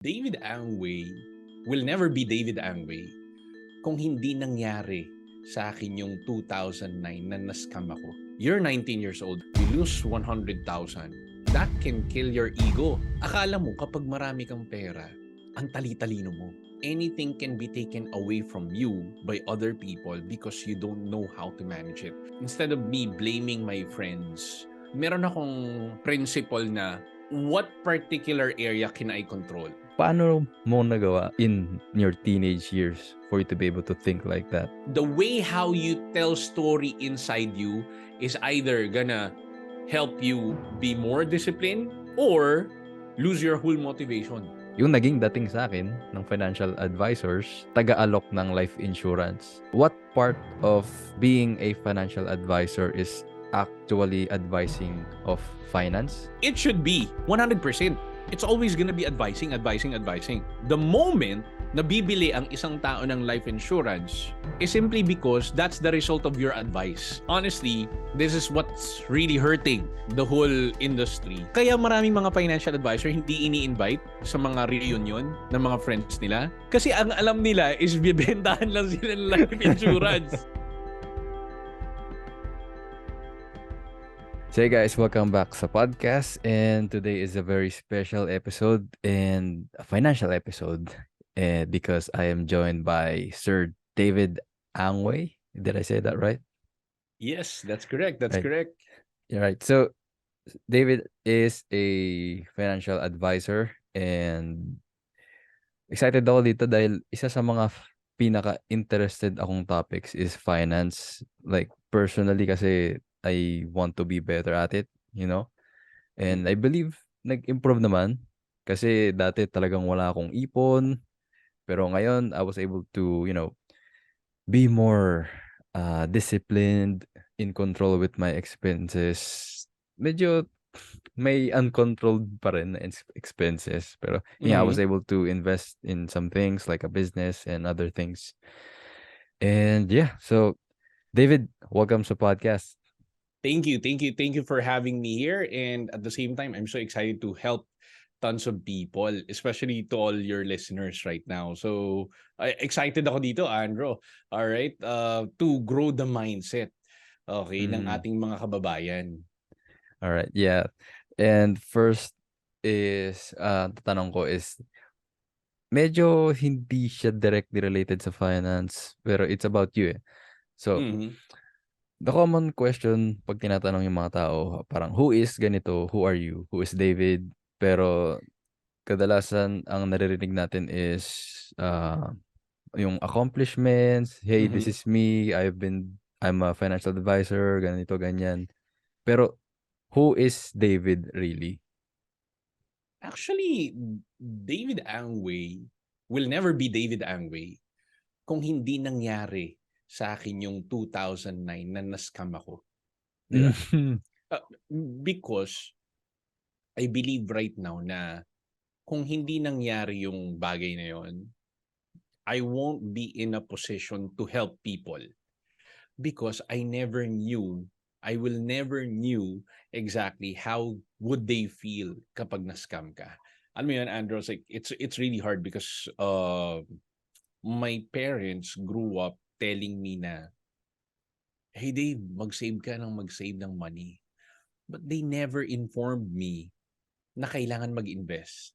David Angway will never be David Angway kung hindi nangyari sa akin yung 2009 na na-scam ako. You're 19 years old, you lose 100,000. That can kill your ego. Akala mo kapag marami kang pera, ang tali-talino mo. Anything can be taken away from you by other people because you don't know how to manage it. Instead of me blaming my friends, meron akong principle na what particular area can I control? Paano mo nagawa in your teenage years for you to be able to think like that? The way how you tell story inside you is either gonna help you be more disciplined or lose your whole motivation. Yung naging dating sa akin ng financial advisors, taga-alok ng life insurance. What part of being a financial advisor is actually advising of finance? It should be 100%. It's always gonna be advising. The moment na bibili ang isang tao ng life insurance is simply because that's the result of your advice. Honestly, this is what's really hurting the whole industry. Kaya maraming mga financial advisor hindi ini-invite sa mga reunion ng mga friends nila. Kasi ang alam nila is bibentahan lang sila ng life insurance. So hey guys, welcome back sa podcast, and today is a very special episode and a financial episode because I am joined by Sir David Angway. Did I say that right? Yes, that's correct. Right. Correct. Yeah, right. So David is a financial advisor and excited ako dito dahil isa sa mga pinaka-interested akong topics is finance. Like personally kasi I want to be better at it, you know? And I believe nag-improve naman kasi dati talagang wala akong ipon. Pero ngayon, I was able to, be more disciplined, in control with my expenses. Medyo may uncontrolled pa rin na expenses. Pero yeah, I was able to invest in some things like a business and other things. And yeah, so David, welcome sa podcast. Thank you for having me here. And at the same time, I'm so excited to help tons of people, especially to all your listeners right now. So, excited ako dito, Andrew. All right? To grow the mindset, okay, ng ating mga kababayan. All right, yeah. And first is, tatanong ko is, medyo hindi siya directly related sa finance, pero it's about you eh. So, the common question pag tinatanong yung mga tao, parang who is ganito, who are you, who is David? Pero kadalasan ang naririnig natin is yung accomplishments, hey, this is me, I'm a financial advisor, ganito, ganyan. Pero who is David really? Actually, David Angway will never be David Angway kung hindi nangyari sa akin yung 2009 na na-scam ako. Di ba? Because I believe right now na kung hindi nangyari yung bagay na yon, I won't be in a position to help people because I will never knew exactly how would they feel kapag na-scam ka. Alam mo yun, Andrew, like, it's really hard because my parents grew up telling me na, hey Dave, mag-save ng money. But they never informed me na kailangan mag-invest.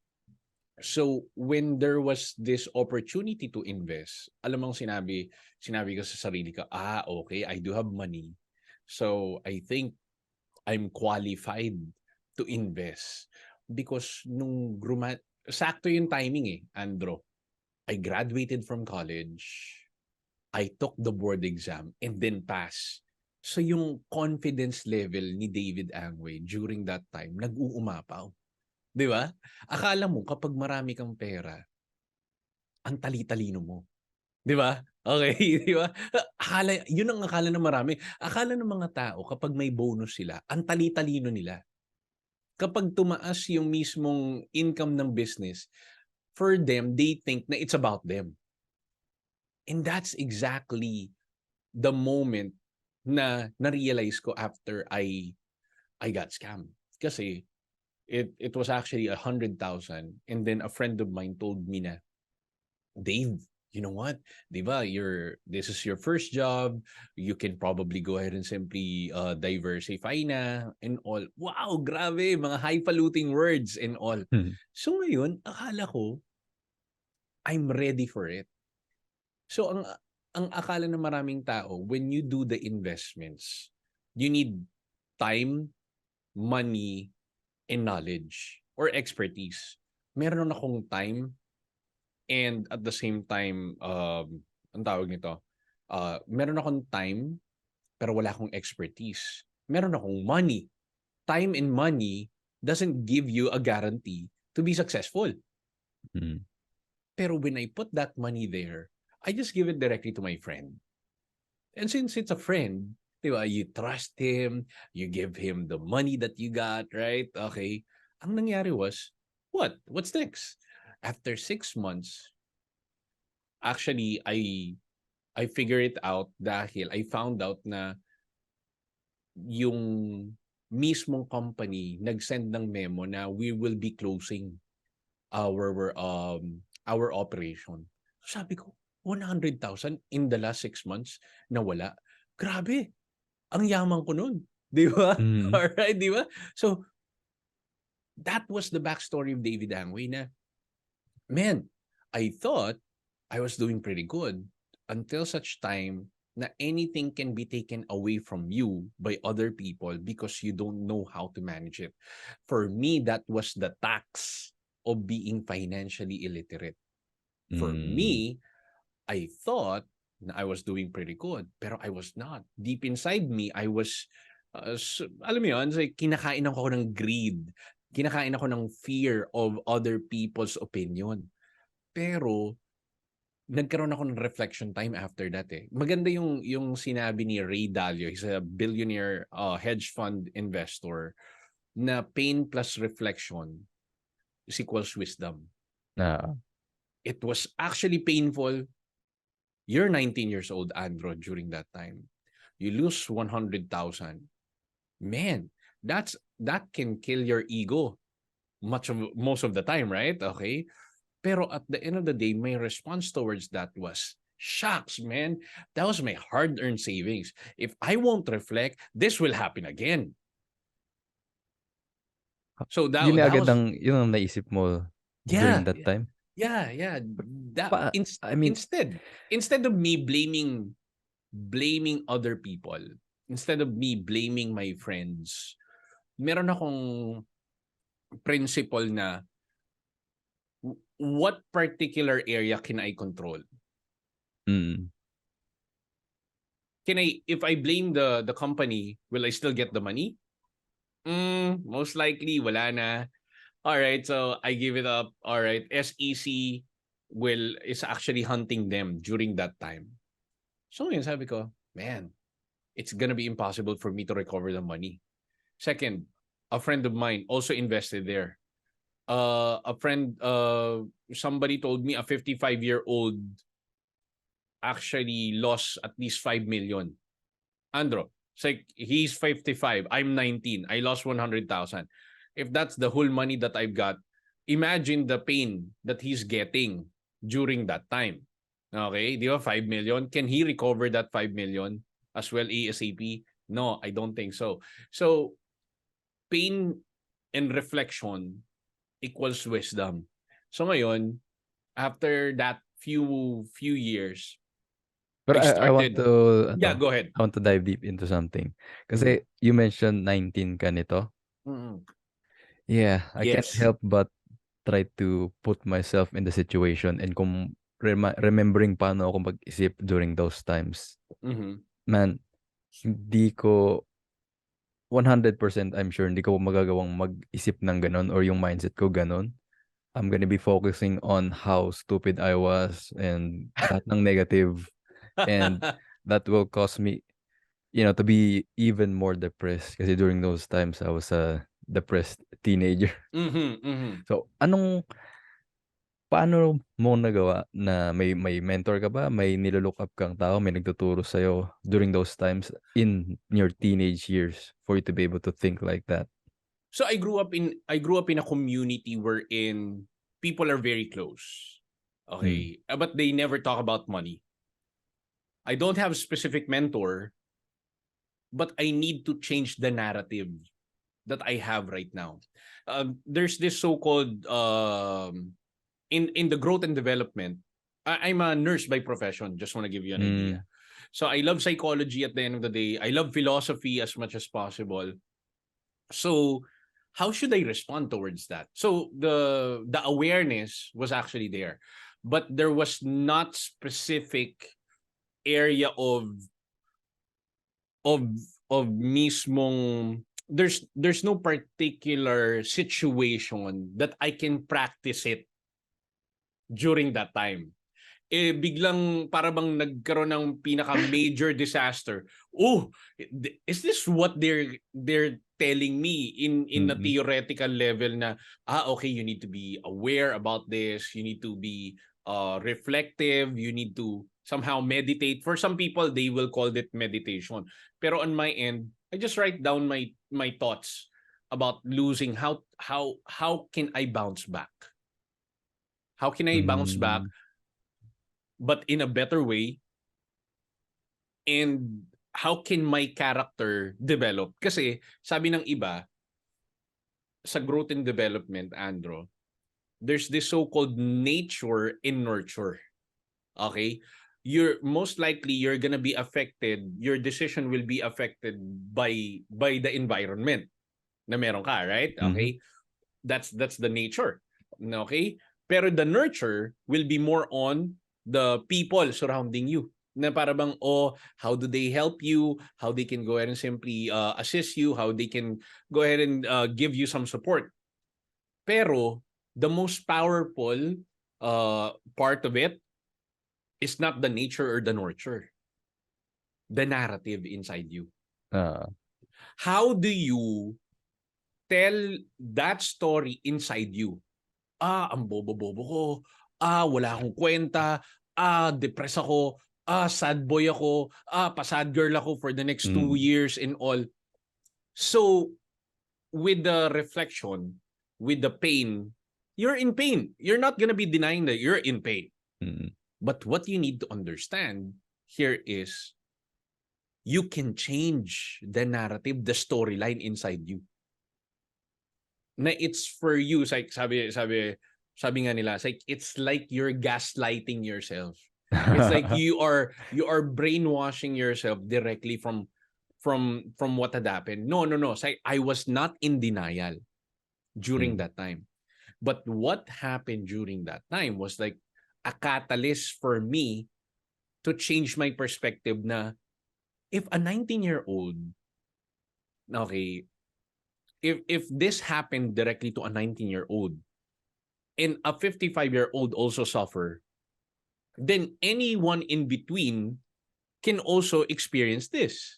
So, when there was this opportunity to invest, alam mong sinabi ko sa sarili ko, okay, I do have money. So, I think I'm qualified to invest. Because sakto yung timing eh, Andro. I graduated from college. I took the board exam and then passed. So, yung confidence level ni David Angway during that time, nag-uumapaw. Di ba? Akala mo kapag marami kang pera, ang tali-talino mo. Di ba? Okay, di ba? Yun ang akala ng marami. Akala ng mga tao kapag may bonus sila, ang tali-talino nila. Kapag tumaas yung mismong income ng business, for them, they think na it's about them. And that's exactly the moment na na-realize ko after I got scammed. Kasi It was actually 100,000. And then a friend of mine told me na, Dave, you know what? Diba, this is your first job. You can probably go ahead and simply diversify na and all. Wow, grabe, mga highfalutin words and all. Mhm. So ngayon, akala ko, I'm ready for it. So ang akala ng maraming tao, when you do the investments, you need time, money, and knowledge or expertise. Meron akong time and at the same time, ang tawag nito, meron akong time pero wala akong expertise. Meron akong money. Time and money doesn't give you a guarantee to be successful. Mm. Pero when I put that money there, I just give it directly to my friend. And since it's a friend, di ba, you trust him, you give him the money that you got, right? Okay. Ang nangyari was, what? What's next? After 6 months, actually, I figure it out dahil I found out na yung mismong company nag-send ng memo na we will be closing our operation. So sabi ko, 100,000 in the last 6 months nawala. Grabe. Ang yaman ko nun. Di ba? Mm. Alright, di ba? So, that was the backstory of David Angway na, man, I thought I was doing pretty good until such time na anything can be taken away from you by other people because you don't know how to manage it. For me, that was the tax of being financially illiterate. For Mm. me, I thought na I was doing pretty good, pero I was not. Deep inside me, I was, alam mo yun, like, kinakain ako ng greed. Kinakain ako ng fear of other people's opinion. Pero, nagkaroon ako ng reflection time after that eh. Maganda yung sinabi ni Ray Dalio, he's a billionaire hedge fund investor, na pain plus reflection is equals wisdom. Oo. It was actually painful. You're 19 years old, Andro, during that time. You lose 100,000. Man, that can kill your ego most of the time, right? Okay? Pero at the end of the day, my response towards that was, shucks, man, that was my hard-earned savings. If I won't reflect, this will happen again. So Yun that agad was, yun ang naisip mo during yeah, that time? yeah. That I mean, instead of me blaming other people, instead of me blaming my friends, meron akong principle na what particular area can I control? mm. If I blame the company, will I still get the money? Most likely, wala na. All right, so I give it up. All right, SEC is actually hunting them during that time. So yun, sabi ko, man, it's gonna be impossible for me to recover the money. Second, a friend of mine also invested there. Somebody told me a 55-year-old actually lost at least 5 million. Andro, it's like he's 55, I'm 19, I lost 100,000. If that's the whole money that I've got, imagine the pain that he's getting during that time. Okay, di ba 5 million? Can he recover that 5 million as well ASAP? No, I don't think so. So, pain and reflection equals wisdom. So ngayon, after that few years, Pero I I want started. to Yeah, go ahead. I want to dive deep into something. Mhm. Kasi you mentioned 19 ka nito. Mm. Yeah, I can't Yes. help but try to put myself in the situation and kung remembering paano ako mag-isip during those times. Mhm. Man, hindi ko 100% I'm sure hindi ko magagawang mag-isip ng ganun or yung mindset ko ganun. I'm gonna be focusing on how stupid I was and lahat ng negative, and that will cause me, to be even more depressed kasi during those times I was a depressed teenager. Mhm, mhm. So, paano mo nagawa na may mentor ka ba? May nilo-look up kang tao, may nagtuturo sa'yo during those times in your teenage years for you to be able to think like that? So I grew up in a community wherein people are very close. Okay, but they never talk about money. I don't have a specific mentor, but I need to change the narrative that I have right now. There's this so-called in the growth and development. I'm a nurse by profession. Just want to give you an idea. So I love psychology at the end of the day. I love philosophy as much as possible. So how should I respond towards that? So the awareness was actually there, but there was not specific area of of mismong there's no particular situation that I can practice it during that time. Biglang para bang nagkaroon ng pinaka-major disaster. Oh, is this what they're telling me in a theoretical level na, okay, you need to be aware about this, you need to be reflective, you need to somehow meditate. For some people, they will call it meditation. Pero on my end, I just write down my thoughts about losing. How can I bounce back? How can I bounce back, but in a better way? And how can my character develop? Kasi sabi ng iba, sa growth and development, Andro, there's this so-called nature and nurture. Okay? You're most likely you're gonna be affected, your decision will be affected by the environment na meron ka, right? Okay? That's the nature. Okay? Pero the nurture will be more on the people surrounding you. Na para bang, how do they help you? How they can go ahead and simply assist you? How they can go ahead and give you some support. Pero the most powerful part of it is not the nature or the nurture. The narrative inside you. How do you tell that story inside you? Ang bobo-bobo ko. Wala akong kwenta. Depressed ako. Sad boy ako. Pa-sad girl ako for the next 2 years and all. So, with the reflection, with the pain, you're in pain. You're not gonna be denying that you're in pain. But what you need to understand here is you can change the narrative, the storyline inside you. Na it's for you. Like sabi nga nila, it's like you're gaslighting yourself. It's like you are brainwashing yourself directly from what had happened. No. It's like I was not in denial during that time. But what happened during that time was like a catalyst for me to change my perspective na if a 19-year-old, okay, if this happened directly to a 19-year-old and a 55-year-old also suffer, then anyone in between can also experience this.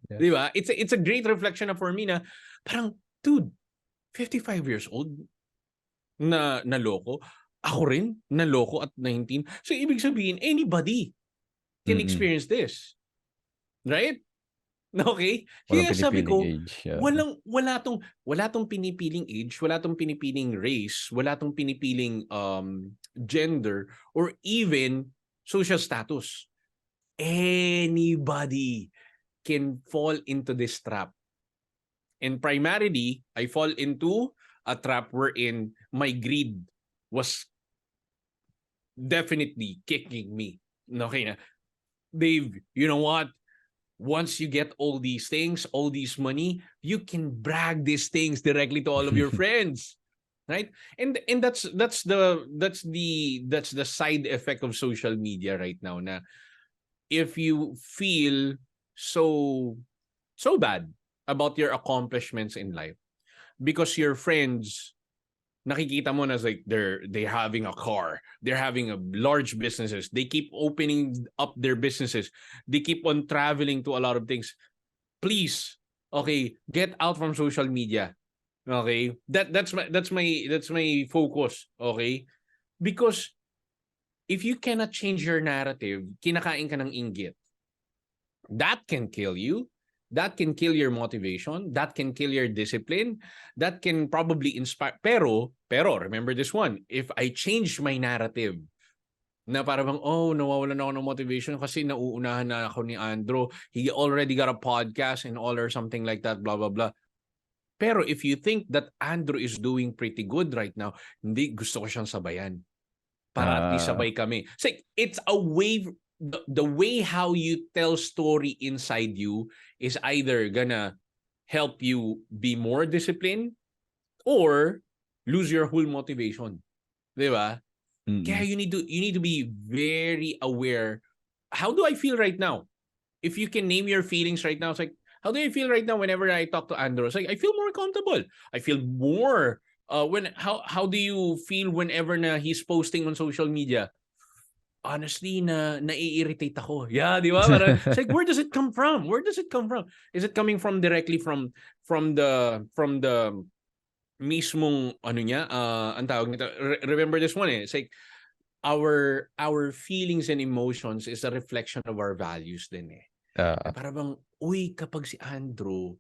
Yes. Diba? It's a great reflection for me na parang, dude, 55 years old na naloko. Ako rin, naloko at 19. So, ibig sabihin, anybody can experience this. Right? Okay? Kaya sabi ko, age. wala tong pinipiling age, wala tong pinipiling race, wala tong pinipiling gender, or even social status. Anybody can fall into this trap. And primarily, I fall into a trap wherein my greed was definitely kicking me. Okay na, Dave, you know what? Once you get all these things, all this money, you can brag these things directly to all of your friends, right? And that's the side effect of social media right now. Na if you feel so bad about your accomplishments in life because your friends, nakikita mo na like they're having a car, they're having a large businesses, they keep opening up their businesses, they keep on traveling to a lot of things. Please, okay, get out from social media. Okay? That's my focus, okay? Because if you cannot change your narrative, kinakain ka ng inggit. That can kill you. that can kill your motivation, that can kill your discipline, that can probably inspire. Pero, remember this one, if I change my narrative, na parang, oh, nawawalan ako ng motivation kasi nauunahan na ako ni Andrew. He already got a podcast and all or something like that, blah, blah, blah. Pero if you think that Andrew is doing pretty good right now, hindi, gusto ko siyang sabayan. Para at least sabay kami. So it's a way, the way how you tell story inside you is either gonna help you be more disciplined or lose your whole motivation. Di ba? Kaya you need to be very aware. How do I feel right now? If you can name your feelings right now, it's like, how do I feel right now whenever I talk to Andrew? It's like, I feel more comfortable. I feel more how do you feel whenever na he's posting on social media? Honestly, nai-irritate ako. Yeah, di ba? It's like, where does it come from? Where does it come from? Is it coming from directly from the mismong ano niya, ang tawag nito, remember this one it's like our feelings and emotions is a reflection of our values din para bang, uy, kapag si Andrew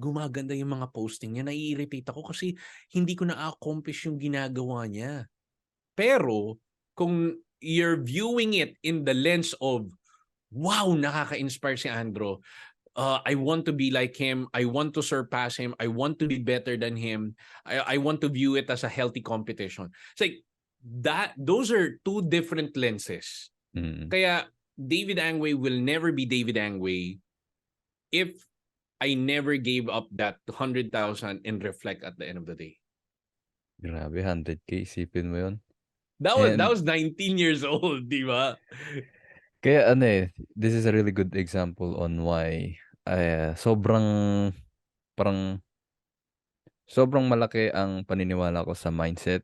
gumaganda yung mga posting niya, nai-irritate ako kasi hindi ko na-accomplish yung ginagawa niya. Pero kung you're viewing it in the lens of, wow, nakaka-inspire si Andrew, I want to be like him. I want to surpass him. I want to be better than him. I want to view it as a healthy competition. It's like that. Those are two different lenses. Kaya David Angway will never be David Angway if I never gave up that 100,000 and reflect at the end of the day. Grabe, 100K, isipin mo yun. That was 19 years old, di ba? Kaya this is a really good example on why sobrang malaki ang paniniwala ko sa mindset.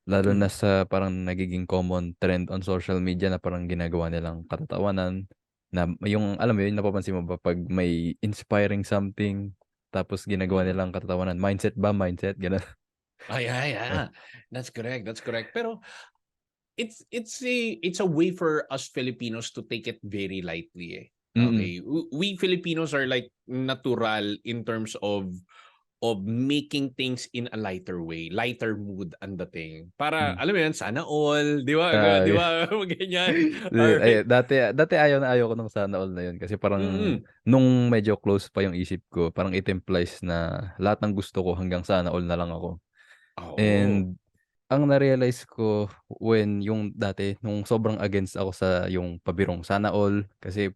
Lalo na sa parang nagiging common trend on social media na parang ginagawa nilang katatawanan. Na yung, alam mo yun, napapansin mo ba pag may inspiring something, tapos ginagawa nilang katatawanan, mindset ba? Mindset? Gano'n. Yeah. That's correct. Pero it's a way for us Filipinos to take it very lightly Okay. We Filipinos are like natural in terms of making things in a lighter way, lighter mood ang dating. Para alam mo yan, sana all, di ba? Di ba? Ganyan. Ay, dati ayaw ko nung sana all na yun kasi parang nung medyo close pa yung isip ko, parang it implies na lahat ng gusto ko hanggang sana all na lang ako. And ang na-realize ko when yung dati, nung sobrang against ako sa yung pabirong sana all, kasi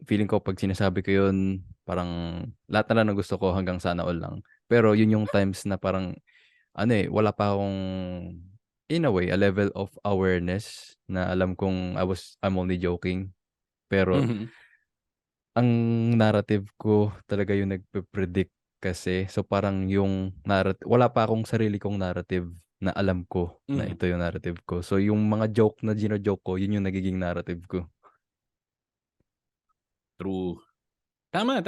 feeling ko pag sinasabi ko yun, parang lahat na lang na gusto ko hanggang sana all lang. Pero yun yung times na parang, wala pa akong, in a way, a level of awareness na alam kong I'm only joking. Pero ang narrative ko talaga yung nagpe-predict kasi. So parang yung narrative, wala pa akong sarili kong narrative na alam ko na ito yung narrative ko. So yung mga joke na gino-joke ko, yun yung nagiging narrative ko. True. Tama.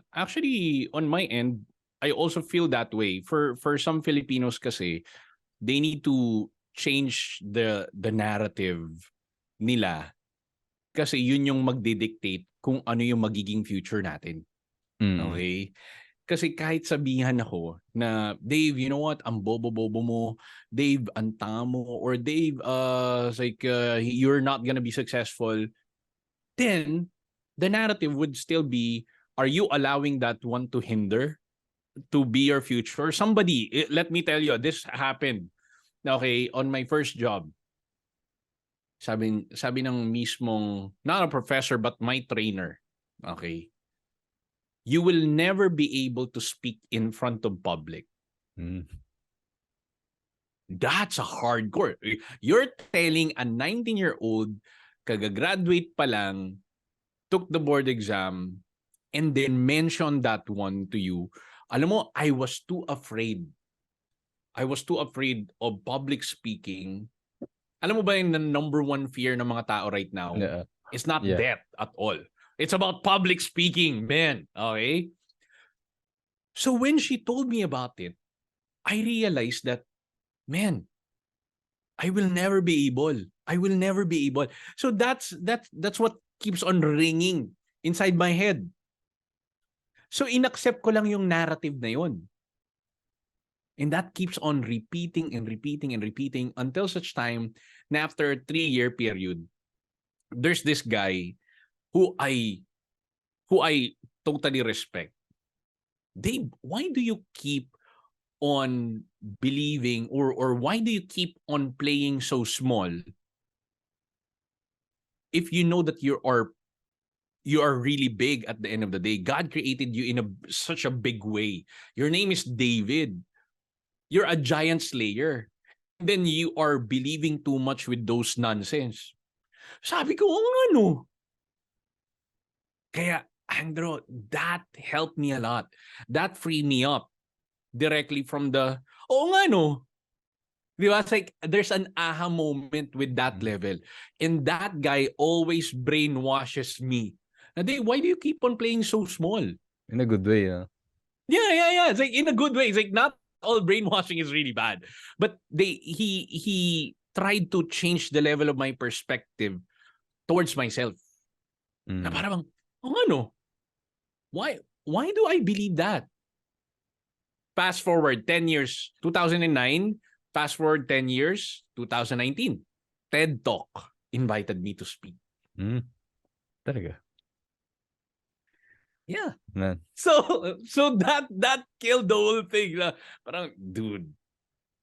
Actually, on my end, I also feel that way. For some Filipinos kasi, they need to change the narrative nila kasi yun yung magdidictate kung ano yung magiging future natin. Okay? Kasi kahit sabihan ako na, Dave, you know what? Ang bobo-bobo mo. Dave, ang tanga mo. Or Dave, you're not gonna be successful. Then, the narrative would still be, are you allowing that one to hinder to be your future? Somebody, let me tell you, this happened. Okay, on my first job. Sabi ng mismong, not a professor, but my trainer. Okay. You will never be able to speak in front of public. That's a hardcore. You're telling a 19-year-old, kagagraduate pa lang, took the board exam, and then mentioned that one to you. Alam mo, I was too afraid of public speaking. Alam mo ba yung number one fear ng mga tao right now? It's not death at all. It's about public speaking, man. Okay? So when she told me about it, I realized that, man, I will never be able. So that's what keeps on ringing inside my head. So inaccept ko lang yung narrative na yun. And that keeps on repeating and repeating and repeating until such time na after a 3-year period, there's this guy who I totally respect. Dave, why do you keep on believing or why do you keep on playing so small if you know that you are really big at the end of the day? God created you in such a big way. Your name is David. You're a giant slayer. And then you are believing too much with those nonsense. Sabi ko, ano? Kaya, Andrew, that helped me a lot. That freed me up directly from the, nga no. Di ba? It's like, there's an aha moment with that level. And that guy always brainwashes me. Why do you keep on playing so small? In a good way, yeah. Yeah. It's like, in a good way. It's like, not all brainwashing is really bad. But he tried to change the level of my perspective towards myself. Na parang, ano? Why do I believe that? Fast forward 10 years, 2009. Fast forward 10 years, 2019. TED Talk invited me to speak. Talaga? Yeah. Man. So that killed the whole thing. Parang, dude,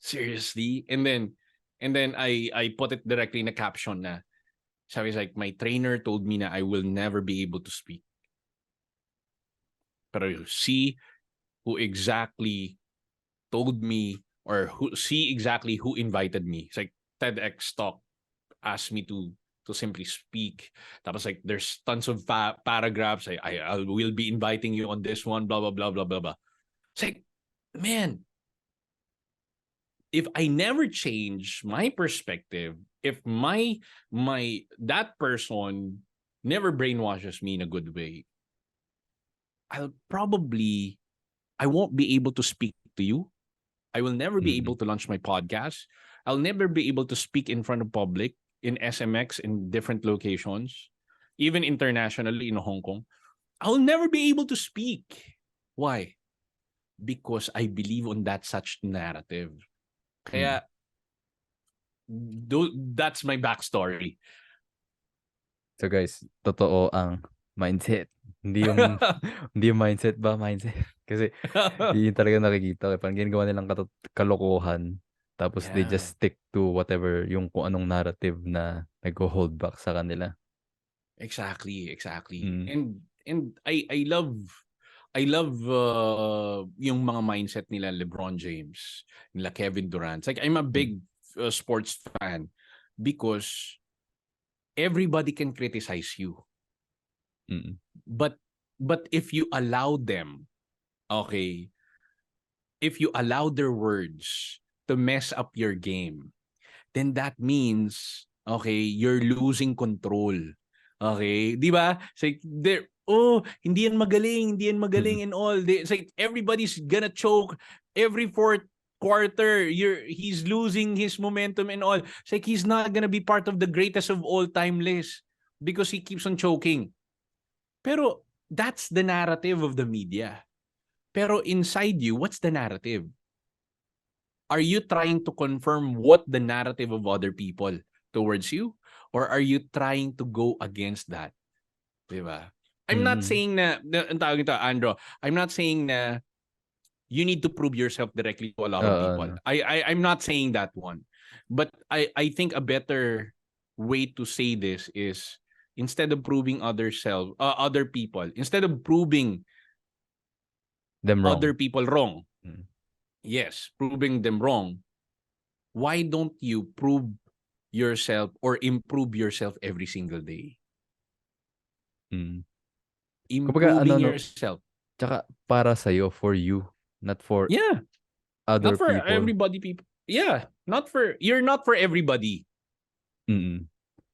seriously? And then I put it directly in a caption na, sabi, like, my trainer told me na I will never be able to speak. Pero see who exactly told me, or see exactly who invited me. It's like TEDx talk asked me to simply speak. Tapos like there's tons of paragraphs. I will be inviting you on this one, blah, blah, blah, blah, blah, blah. It's like, man, if I never change my perspective, if that person never brainwashes me in a good way, I won't be able to speak to you. I will never be able to launch my podcast. I'll never be able to speak in front of public, in SMX, in different locations, even internationally in Hong Kong. I'll never be able to speak. Why? Because I believe on that such narrative. Kaya, that's my backstory. So guys, totoo ang mindset. Hindi yung mindset ba? Mindset. Kasi yun talaga nakikita. Parang ginagawa nilang kalokohan. Tapos they just stick to whatever yung kung anong narrative na nag-hold back sa kanila. Exactly. And I love yung mga mindset nila LeBron James, nila Kevin Durant. It's like, I'm a big sports fan because everybody can criticize you. But if you allow them, okay, if you allow their words to mess up your game, then that means, okay, you're losing control. Okay? Di ba? It's like, hindi yan magaling and all. It's like, everybody's gonna choke every fourth quarter. He's losing his momentum and all. It's like, he's not gonna be part of the greatest of all time list because he keeps on choking. Pero that's the narrative of the media. Pero inside you, what's the narrative? Are you trying to confirm what the narrative of other people towards you? Or are you trying to go against that? Diba? I'm not saying ang tawag ito, Andro, I'm not saying na you need to prove yourself directly to a lot of people. No. I'm not saying that one. But I think a better way to say this is, instead of proving other people, instead of proving them wrong. other people wrong, yes, proving them wrong, why don't you prove yourself or improve yourself every single day? Improving yourself. Tsaka para sa'yo, for you, not for other not for people. Everybody people. Yeah, you're not for everybody.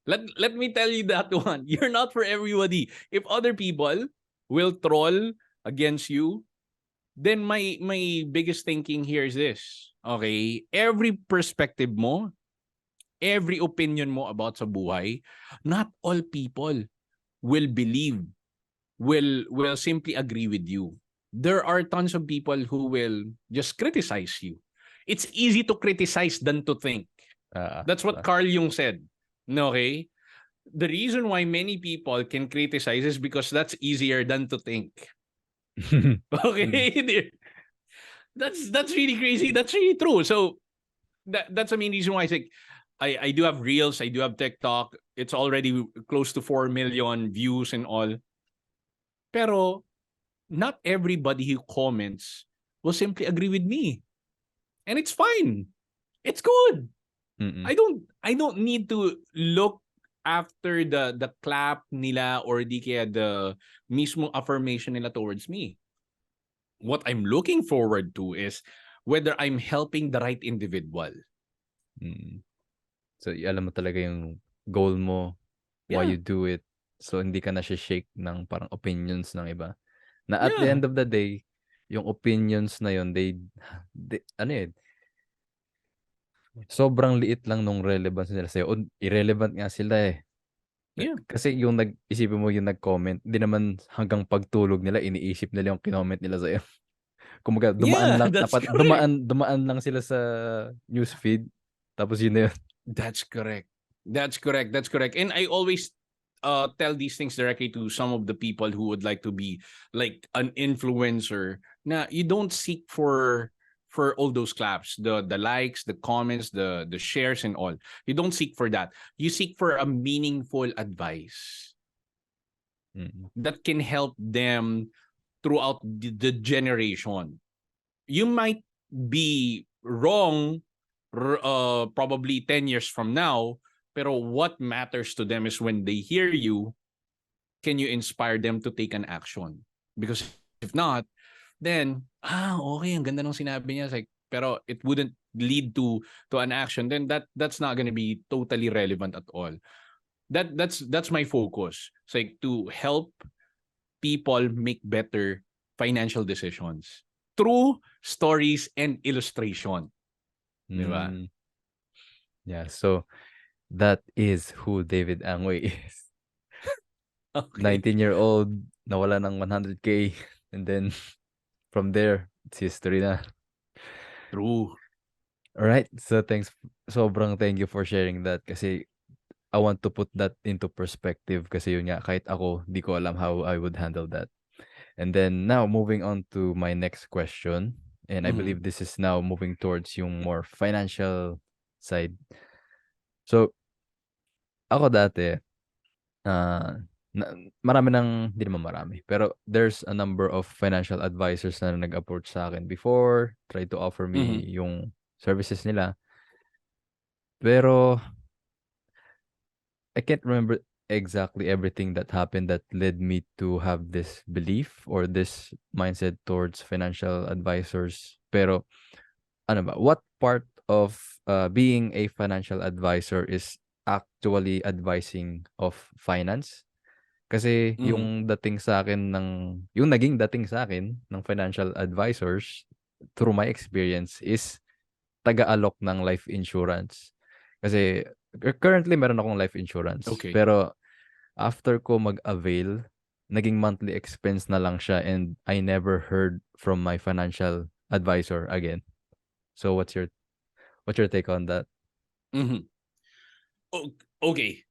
Let me tell you that one. You're not for everybody. If other people will troll against you, then my biggest thinking here is this. Okay, every perspective mo, every opinion mo about sa buhay, not all people will believe will simply agree with you. There are tons of people who will just criticize you. It's easy to criticize than to think. That's what Carl Jung said. No, okay? The reason why many people can criticize is because that's easier than to think. Okay? That's really crazy. That's really true. So that's the main reason why I do have Reels, I do have TikTok. It's already close to 4 million views and all. Pero not everybody who comments will simply agree with me. And it's fine. It's good. I don't need to look after the clap nila or di kaya the mismo affirmation nila towards me. What I'm looking forward to is whether I'm helping the right individual. So, alam mo talaga yung goal mo, why you do it. So, hindi ka na shake ng parang opinions ng iba. Na at the end of the day, yung opinions na yun, they ano eh, sobrang liit lang nung relevance nila sa'yo. O, irrelevant nga sila eh. Kasi yung isipin mo yung nag-comment, hindi naman hanggang pagtulog nila, iniisip nila yung kinoment nila sa'yo. Kumbaga, dumaan lang sila sa newsfeed, tapos yun na yun. That's correct. And I always tell these things directly to some of the people who would like to be like an influencer. Na you don't seek for all those claps, the likes, the comments, the shares and all. You don't seek for that. You seek for a meaningful advice that can help them throughout the generation. You might be wrong probably 10 years from now, pero what matters to them is when they hear you, can you inspire them to take an action? Because if not, then okay, ang ganda ng sinabi niya, like, pero it wouldn't lead to an action, then that's not gonna be totally relevant at all. That's my focus. It's like to help people make better financial decisions through stories and illustration. Diba? Yeah, so that is who David Angway is. Okay. 19-year-old, nawala ng 100K, and then from there, it's history na. True. Alright, so sobrang thank you for sharing that kasi I want to put that into perspective kasi yun nga, kahit ako, di ko alam how I would handle that. And then now, moving on to my next question, and I believe this is now moving towards yung more financial side. So, ako dati, hindi naman marami, pero there's a number of financial advisors na nag-approach sa akin before, try to offer me yung services nila. Pero, I can't remember exactly everything that happened that led me to have this belief or this mindset towards financial advisors. Pero, what part of being a financial advisor is actually advising of finance? Kasi yung naging dating sa akin ng financial advisors through my experience is taga-ALOK ng life insurance. Kasi currently meron akong life insurance. Okay. Pero after ko mag-avail, naging monthly expense na lang siya and I never heard from my financial advisor again. So what's your take on that? Okay.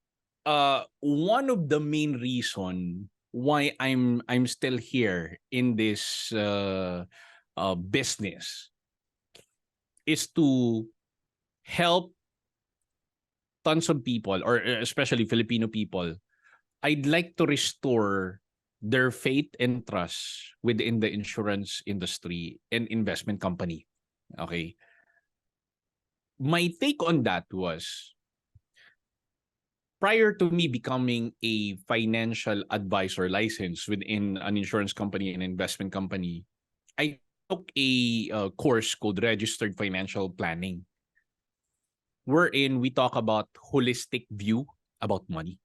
One of the main reason why I'm still here in this business is to help tons of people, or especially Filipino people. I'd like to restore their faith and trust within the insurance industry and investment company. Okay. My take on that was, prior to me becoming a financial advisor licensed within an insurance company and investment company, I took a course called Registered Financial Planning, wherein we talk about holistic view about money.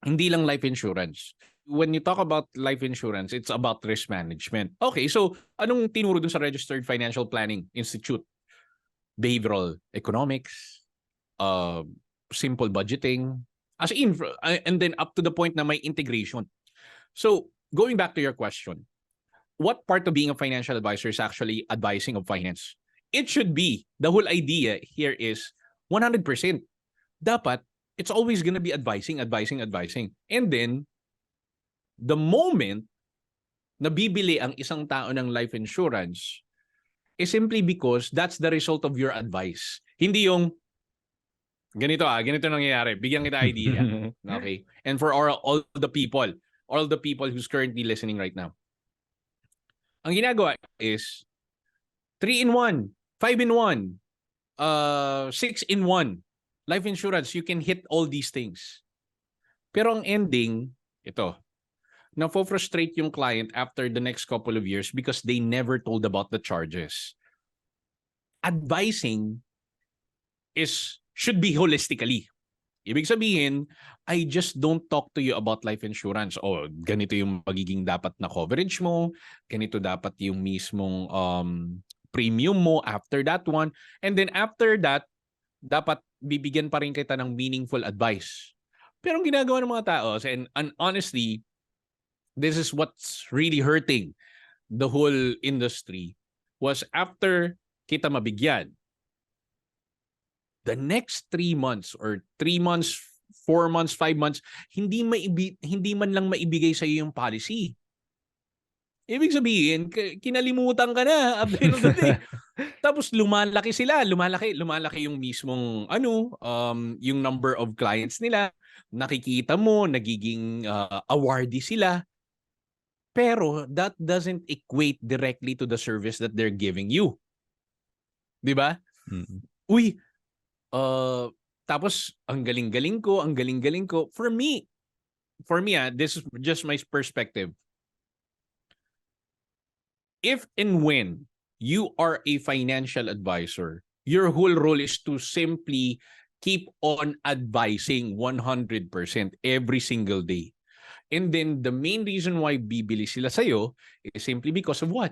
Hindi lang life insurance. When you talk about life insurance, it's about risk management. Okay, so anong tinuro dun sa Registered Financial Planning Institute? Behavioral economics, simple budgeting, and then up to the point na may integration. So going back to your question, what part of being a financial advisor is actually advising of finance? It should be, the whole idea here is 100%. Dapat, it's always gonna be advising. And then, the moment na bibili ang isang tao ng life insurance is simply because that's the result of your advice. Hindi yung, ganito nangyayari. Bigyan kita idea. Okay? And for all the people who's currently listening right now. Ang ginagawa is 3-in-1, 5-in-1, 6-in-1 life insurance. You can hit all these things. Pero ang ending, ito, na-frustrate yung client after the next couple of years because they never told about the charges. Advising should be holistically. Ibig sabihin, I just don't talk to you about life insurance. Oh, ganito yung magiging dapat na coverage mo, ganito dapat yung mismong premium mo after that one. And then after that, dapat bibigyan pa rin kita ng meaningful advice. Pero ang ginagawa ng mga tao, and honestly, this is what's really hurting the whole industry, was after kita mabigyan, the next 3 months or 3 months, 4 months, 5 months, hindi man lang maibigay sa iyo yung policy. Ibig sabihin, kinalimutan ka na at the end of the day. Tapos lumalaki sila, lumalaki yung mismong yung number of clients nila. Nakikita mo, nagiging awardee sila. Pero that doesn't equate directly to the service that they're giving you. 'Di ba? Mm-hmm. Uy, tapos ang galing-galing ko. For me, this is just my perspective. If and when you are a financial advisor, your whole role is to simply keep on advising 100% every single day. And then the main reason why bibili sila sa'yo is simply because of what?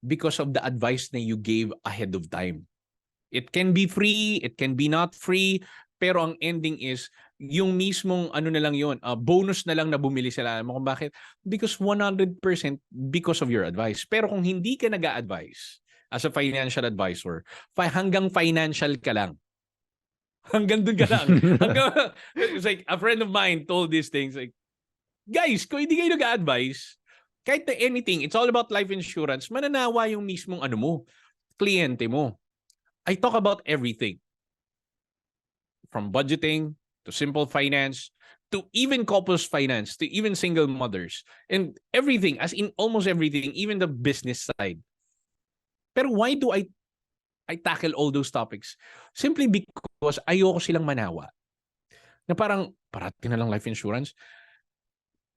Because of the advice na you gave ahead of time. It can be free, it can be not free, pero ang ending is yung mismong na lang yun, bonus na lang na bumili sila. Kung bakit? Because 100% because of your advice. Pero kung hindi ka nag-a-advise as a financial advisor, hanggang financial ka lang. Hanggang dun ka lang. It's like a friend of mine told these things like, guys, kung hindi kayo nag-a-advise, kahit na anything, it's all about life insurance, mananawa yung mismong kliyente mo. I talk about everything. From budgeting, to simple finance, to even couples finance, to even single mothers. And everything, as in almost everything, even the business side. Pero why do I tackle all those topics? Simply because ayoko silang manawa. Na parang, parating na lang life insurance.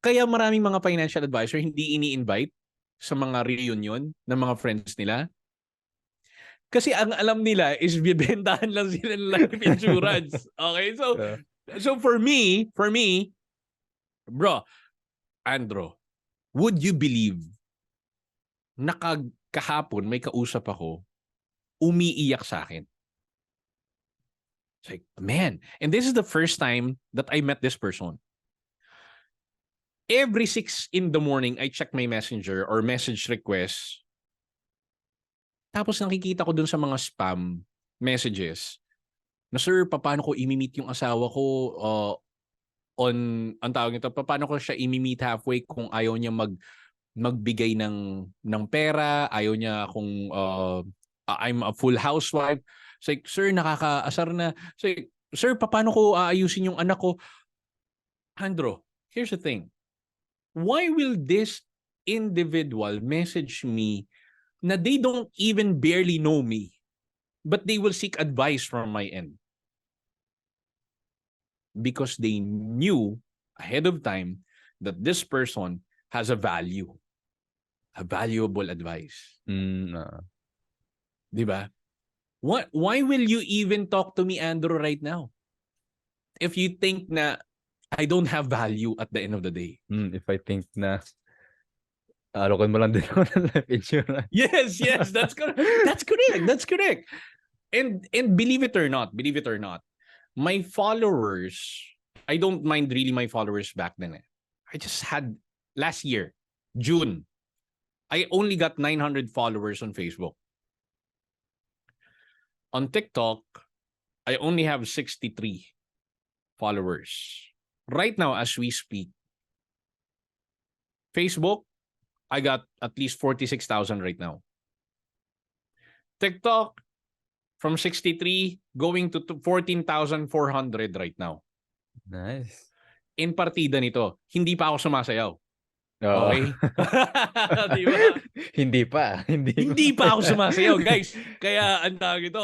Kaya maraming mga financial advisor hindi ini-invite sa mga reunion ng mga friends nila. Kasi ang alam nila is bibentahan lang sila ng life insurance. Okay? So for me, bro, Andro, would you believe na kahapon may kausap ako, umiiyak sa akin. It's like, man, and this is the first time that I met this person. Every 6 in the morning, I check my messenger or message requests. Tapos nakikita ko dun sa mga spam messages na, sir, paano ko imi-meet yung asawa ko ang tawag nito, paano ko siya imi-meet halfway kung ayaw niya magbigay ng pera, ayaw niya kung I'm a full housewife. It's like, sir, nakakaasar na. It's like, sir, paano ko aayusin yung anak ko? Andro, here's the thing. Why will this individual message me na they don't even barely know me, but they will seek advice from my end? Because they knew ahead of time that this person has a value, a valuable advice. Diba? Why will you even talk to me, Andrew, right now? If you think na I don't have value at the end of the day. If I think na alokin mo lang din ako ng life insurance. Yes, that's correct. That's correct. And believe it or not, my followers, I don't mind really my followers back then. I just had last year, June, I only got 900 followers on Facebook. On TikTok, I only have 63 followers. Right now, as we speak, Facebook, I got at least 46,000 right now. TikTok, from 63 going to 14,400 right now. Nice. In partida nito, hindi pa ako sumasayaw. Oo. Okay? Di ba? Hindi pa. Hindi pa ako sumasayaw, guys. Kaya ang tawag ito,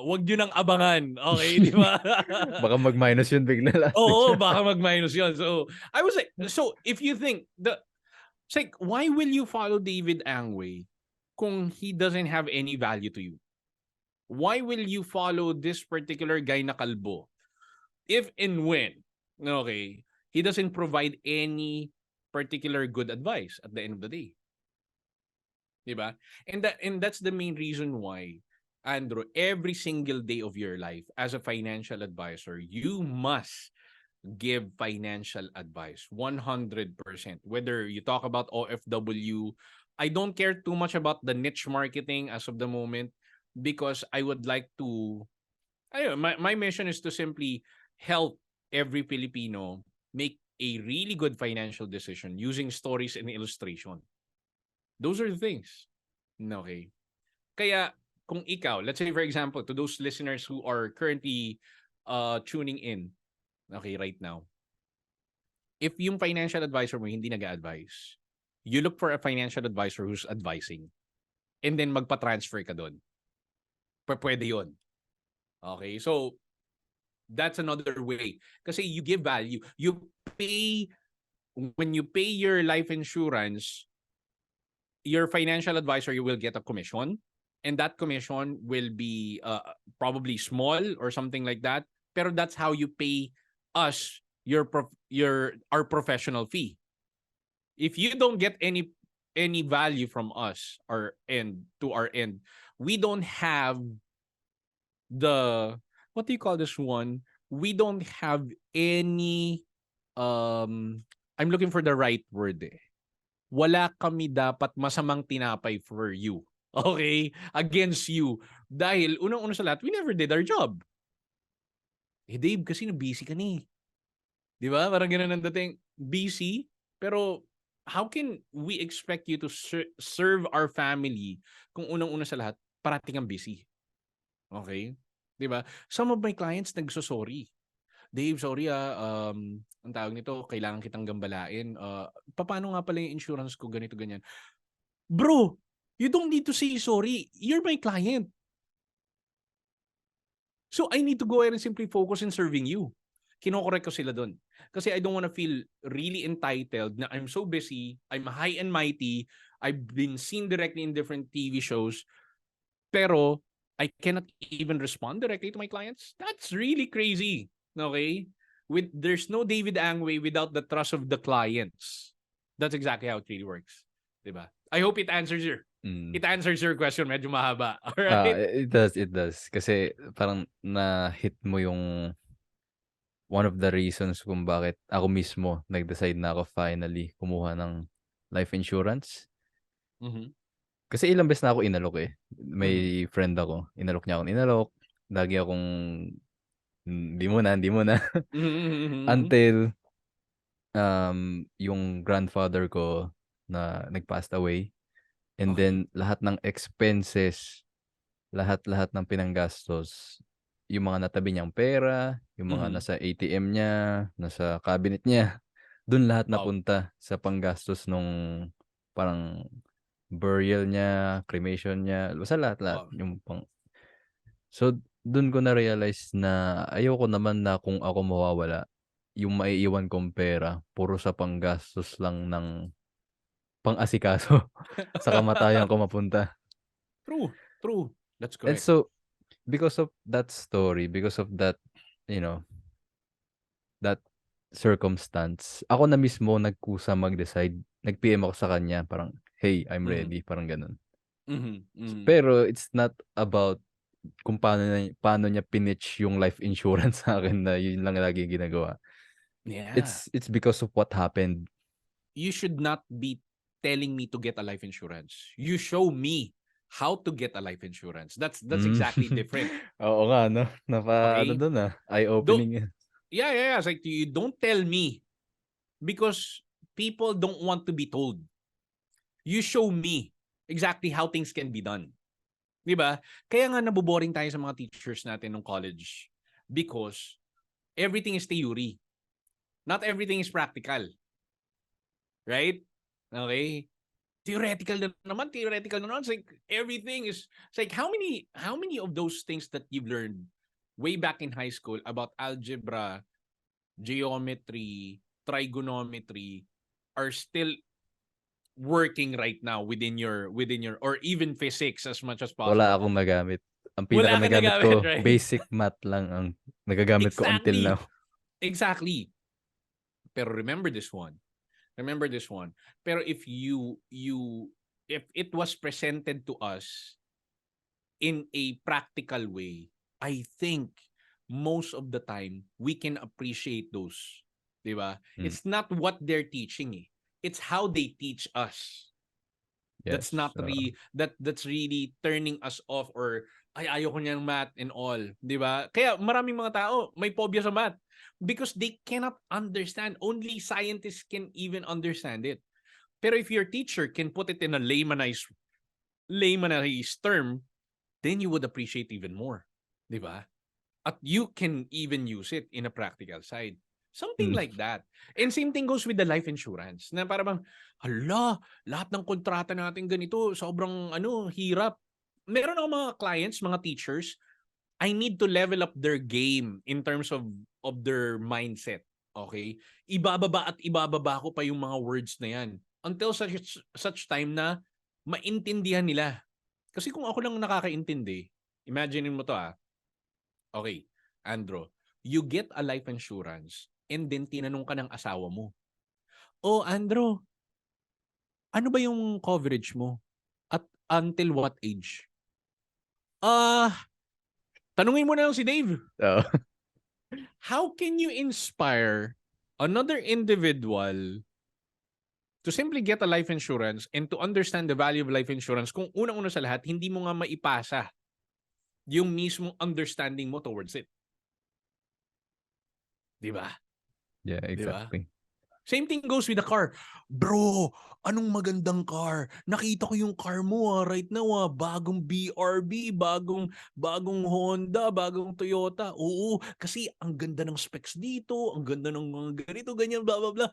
wag nyo nang abangan. Okay, di ba? Baka mag-minus yun bigla last Oo, week. baka mag-minus yun. So, I was like, so if you think, it's like, why will you follow David Angway kung he doesn't have any value to you? Why will you follow this particular guy na kalbo if and when, okay, he doesn't provide any particular good advice at the end of the day? Diba? And that's the main reason why, Andrew, every single day of your life as a financial advisor, you must give financial advice 100%. Whether you talk about OFW, I don't care too much about the niche marketing as of the moment, because I would like to, my mission is to simply help every Filipino make a really good financial decision using stories and illustration. Those are the things. Okay. Kaya kung ikaw, let's say for example, to those listeners who are currently tuning in, okay, right now, if yung financial advisor mo hindi nag-a-advise, you look for a financial advisor who's advising, and then magpa-transfer ka doon. Pwede yun. Okay? So, that's another way. Kasi you give value. You pay, when you pay your life insurance, your financial advisor, you will get a commission. And that commission will be probably small or something like that. Pero that's how you pay us our professional fee. If you don't get any value from us to our end, we don't have the, what do you call this one? We don't have any I'm looking for the right word eh. Wala kami dapat masamang tinapay for you. Okay? Against you. Dahil unang-una sa lahat, we never did our job. Eh Dave, kasi busy ka ni. Di ba? Parang ganun ang dating. Busy, pero how can we expect you to serve our family kung unang-una sa lahat, parating kang busy? Okay? Di ba? Some of my clients nagsosorry. Dave, sorry ang tawag nito, kailangan kitang gambalain. Paano nga pala yung insurance ko, ganito, ganyan. Bro, you don't need to say sorry. You're my client. So I need to go ahead and simply focus in serving you. Kinokorek ko sila doon. Kasi I don't want to feel really entitled na I'm so busy, I'm high and mighty, I've been seen directly in different TV shows, pero I cannot even respond directly to my clients. That's really crazy. Okay? There's no David Angway without the trust of the clients. That's exactly how it really works. Diba? I hope it answers it answers your question. Medyo mahaba. Alright? It does. Kasi parang na-hit mo yung one of the reasons kung bakit ako mismo nag-decide na ako finally kumuha ng life insurance. Mm-hmm. Kasi ilang beses na ako inalok eh. May friend ako, inalok niya akong inalok. Lagi akong hindi mo na. Until yung grandfather ko na nag-passed away. And then lahat ng expenses, lahat ng pinanggastos, yung mga natabi niyang pera, yung mga nasa ATM niya, nasa cabinet niya, dun lahat napunta sa panggastos nung parang burial niya, cremation niya, basta lahat yung So dun ko na-realize na ayoko naman na kung ako mawawala, yung maiiwan kong pera puro sa panggastos lang ng pang-asikaso sa kamatayan ko mapunta. True. That's And correct. so because of that story, because of that, you know, that circumstance, ako na mismo nagkusa mag-decide. Nag-PM ako sa kanya, parang, hey, I'm ready, parang ganun. Pero it's not about kung paano niya pinitch yung life insurance sa akin na yun lang lagi ginagawa. Yeah. It's because of what happened. You should not be telling me to get a life insurance. You show me how to get a life insurance. That's Mm. exactly different. Oo nga, no? Ano Okay? dun Do eye-opening yan. yeah. It's like you don't tell me because people don't want to be told. You show me exactly how things can be done. 'Di ba? Kaya nga naboboring tayo sa mga teachers natin nung college because everything is theory. Not everything is practical. Right? Okay? Theoretical na naman. It's like everything is it's like how many of those things that you've learned way back in high school about algebra, geometry, trigonometry are still working right now within your or even physics as much as Wala possible. akong nagamit. Ang pinaka Wala kang nagamit nagamit, ko, right? basic math lang ang nagagamit ko until now. Exactly. Pero remember this one. Pero if if it was presented to us in a practical way, I think most of the time we can appreciate those. 'Di ba? Mm. It's not what they're teaching eh. It's how they teach us. Yes. That's really turning us off or ay ayoko niyang math and all, 'di ba? Kaya maraming mga tao may phobia sa math because they cannot understand. Only scientists can even understand it. Pero if your teacher can put it in a laymanized term, then you would appreciate even more, 'di ba? At you can even use it in a practical side. Something Mm. like that. And same thing goes with the life insurance. Na para bang, hala, lahat ng kontrata natin ganito, sobrang hirap. Meron ako mga clients, mga teachers, I need to level up their game in terms of their mindset. Okay? Ibababa at ibababa ko pa yung mga words na yan until such time na maintindihan nila. Kasi kung ako lang nakakaintindi, imagine mo to Okay, Andro, you get a life insurance and then tinanong ka ng asawa mo, "Oh, Andro, ano ba yung coverage mo? At until what age?" Ah, tanungin mo na lang si Dave. Oo. How can you inspire another individual to simply get a life insurance and to understand the value of life insurance kung unang-una sa lahat, hindi mo nga maipasa yung mismong understanding mo towards it? 'Di ba? Yeah, 'Di ba? exactly. Same thing goes with the car. Bro, anong magandang car? Nakita ko yung car mo right now bagong BRB, bagong Honda, bagong Toyota. Oo, kasi ang ganda ng specs dito, ang ganda ng mga ganito, ganyan, blah blah blah.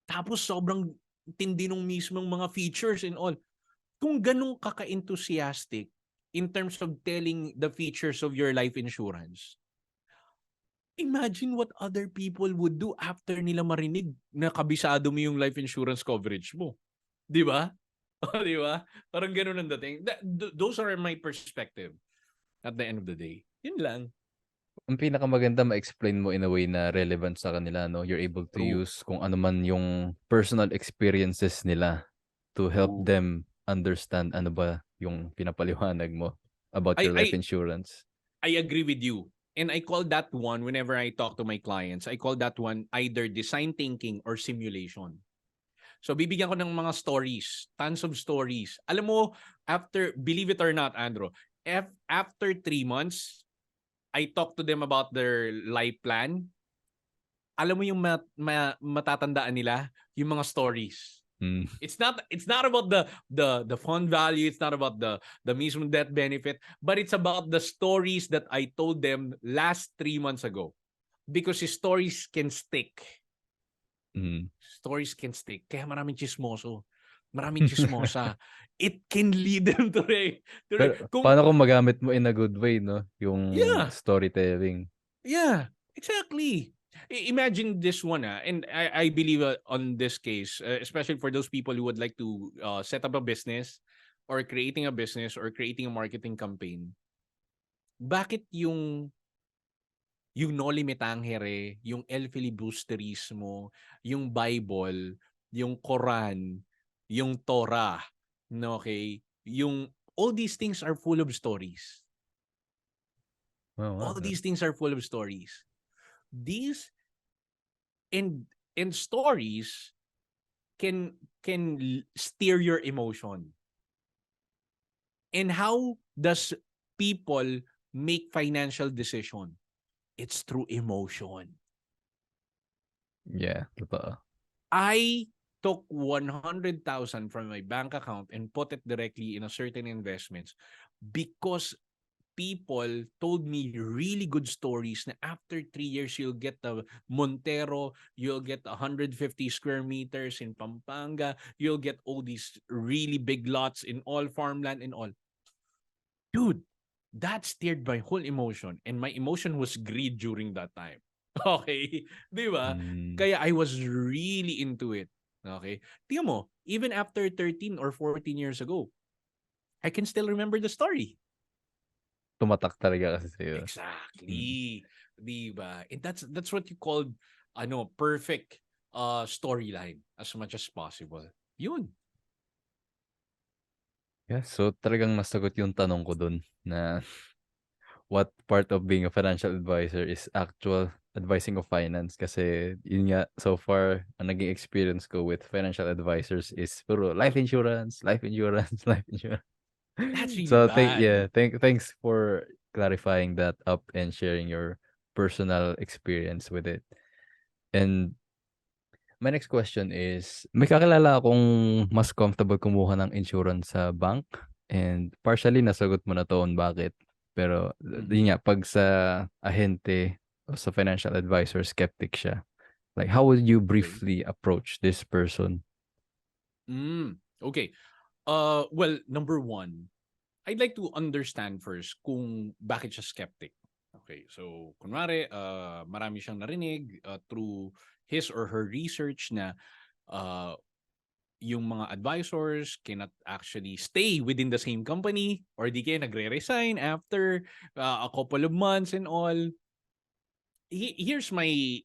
Tapos sobrang tindi nung mismong mga features and all. Kung ganun ka-enthusiastic in terms of telling the features of your life insurance, imagine what other people would do after nila marinig na kabisado mo yung life insurance coverage mo. 'Di ba? Oh, 'di ba? Parang ganoon ang dating. Those are my perspective at the end of the day. Yun lang. Ang pinakamaganda ma-explain mo in a way na relevant sa kanila, no? You're able to True. use kung ano man yung personal experiences nila to help True. them understand ano ba yung pinapaliwanag mo about I your I life insurance. I agree with you. And I call that one whenever I talk to my clients, I call that one either design thinking or simulation. So bibigyan ko ng mga stories, tons of stories. Alam mo, believe it or not, Andro, after 3 months, I talk to them about their life plan. Alam mo yung matatandaan nila, yung mga stories. Mm. It's not about the fund value, it's not about the mismo death benefit, but it's about the stories that I told them last 3 months ago. Because stories can stick. Mm. Stories can stick. Kaya maraming chismoso. Maraming chismosa. It can lead them to Pero kung paano kung magamit mo in a good way, no? Yung yeah, storytelling. yeah, exactly. Imagine this one and I believe on this case, especially for those people who would like to set up a business or creating a business or creating a marketing campaign. Bakit yung Noli Me Tangere, yung El Filibusterismo, yung Bible, yung Quran, yung Torah, no, okay? Yung all these things are full of stories. Oo nga, All no? these things are full of stories. These and stories can steer your emotion. And how does people make financial decision? It's through emotion. Yeah, totoo. I took 100,000 from my bank account and put it directly in a certain investments because people told me really good stories na after 3 years you'll get the Montero, you'll get 150 square meters in Pampanga, you'll get all these really big lots in all farmland and all. Dude, that steered my whole emotion, and my emotion was greed during that time. Okay? Di ba? Mm, Kaya I was really into it. Okay? Tingnan mo, even after 13 or 14 years ago, I can still remember the story. tumatak talaga kasi sa'yo. Mm. Exactly. 'Di ba? And that's what you call perfect storyline as much as possible. Yun. Yeah, so talagang nasagot yung tanong ko dun na what part of being a financial advisor is actual advising of finance kasi yun nga so far ang naging experience ko with financial advisors is puro life insurance, life insurance, life insurance. That's really So bad. thanks for clarifying that up and sharing your personal experience with it. And my next question is, may kakilala akong mas comfortable kumuha ng insurance sa bank and partially nasagot mo na 'to on bakit. Pero Mhm. yun nga 'pag sa ahente o sa financial advisor skeptic siya. Like how would you Okay. briefly approach this person? Okay. Well, number one, I'd like to understand first kung bakit siya skeptic. Okay, so kunwari, marami siyang narinig through his or her research na uh, yung mga advisors cannot actually stay within the same company or di kaya nagre-resign after a couple of months and all. Here's my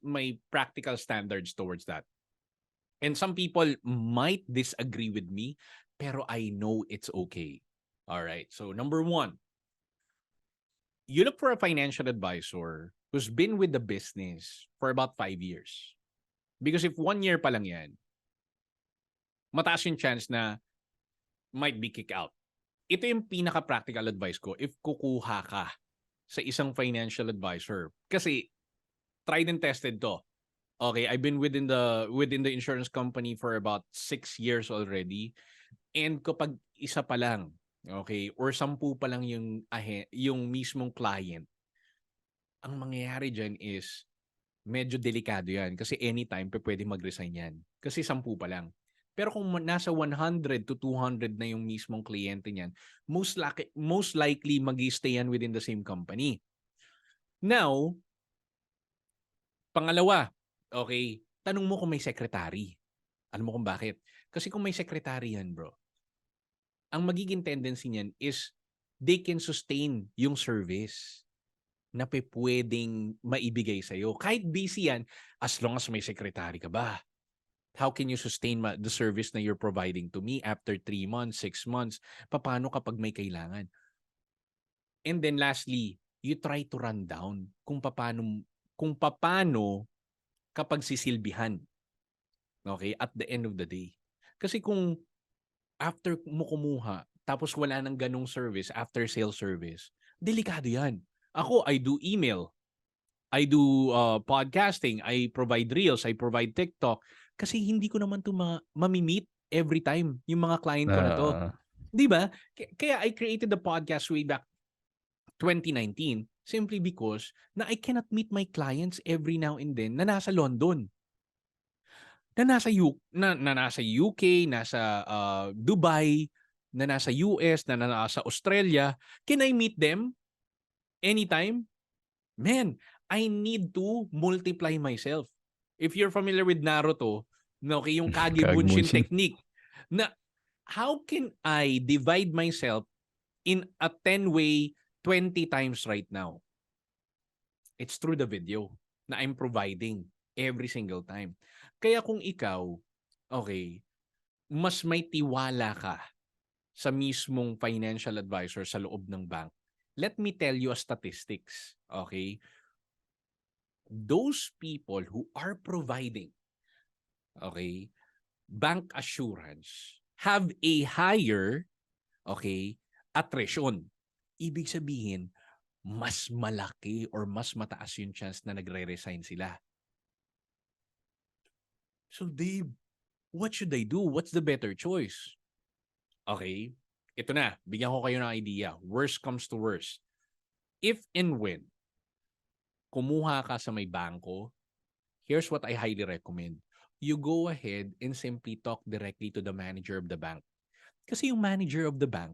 practical standards towards that. And some people might disagree with me, pero I know it's okay. All right. So number one, you look for a financial advisor who's been with the business for about 5 years. Because if 1 year pa lang yan, mataas yung chance na might be kick out. Ito yung pinaka-practical advice ko if kukuha ka sa isang financial advisor. Kasi tried and tested to. Okay, I've been within the insurance company for about 6 years already. And kapag isa pa lang, okay, or 10 pa lang yung mismong client, ang mangyayari diyan is medyo delikado 'yan kasi anytime pwede mag-resign 'yan. Kasi 10 pa lang. Pero kung nasa 100 to 200 na yung mismong kliyente niyan, most likely mag-i-stay yan within the same company. Now, pangalawa, okay, tanong mo kung may secretary. Alam mo kung bakit? Kasi kung may secretary yan, bro, ang magiging tendency niyan is they can sustain yung service na pwedeng maibigay sa'yo. Kahit busy yan, as long as may secretary ka ba? How can you sustain the service na you're providing to me after 3 months, 6 months? Paano kapag may kailangan? And then lastly, you try to run down kung paano kapag sisilbihan, okay, at the end of the day. Kasi kung after mo kumuha, tapos wala nang ganong service, after sale service, delikado yan. Ako, I do email, I do podcasting, I provide reels, I provide TikTok. Kasi hindi ko naman ito mamimit every time yung mga client ko na to. Oo. Di ba? Kaya I created the podcast way back 2019 simply because na I cannot meet my clients every now and then na nasa London, na nasa UK, nasa Dubai, na nasa US, na nasa Australia. Can I meet them anytime? Man, I need to multiply myself. If you're familiar with Naruto, no, okay, yung Kagebunshin Kaagmushin. technique, na how can I divide myself in a 10-way 20 times right now? It's through the video na I'm providing every single time. Kaya kung ikaw, okay, mas may tiwala ka sa mismong financial advisor sa loob ng bank, let me tell you a statistics, okay? Those people who are providing, okay, bank assurance have a higher, okay, attrition. Ibig sabihin, mas malaki or mas mataas yung chance na nagre-resign sila. So Dave, what should I do? What's the better choice? Okay, ito na. Bigyan ko kayo ng idea. Worst comes to worst. If and when kumuha ka sa may bangko, here's what I highly recommend. You go ahead and simply talk directly to the manager of the bank. Kasi yung manager of the bank,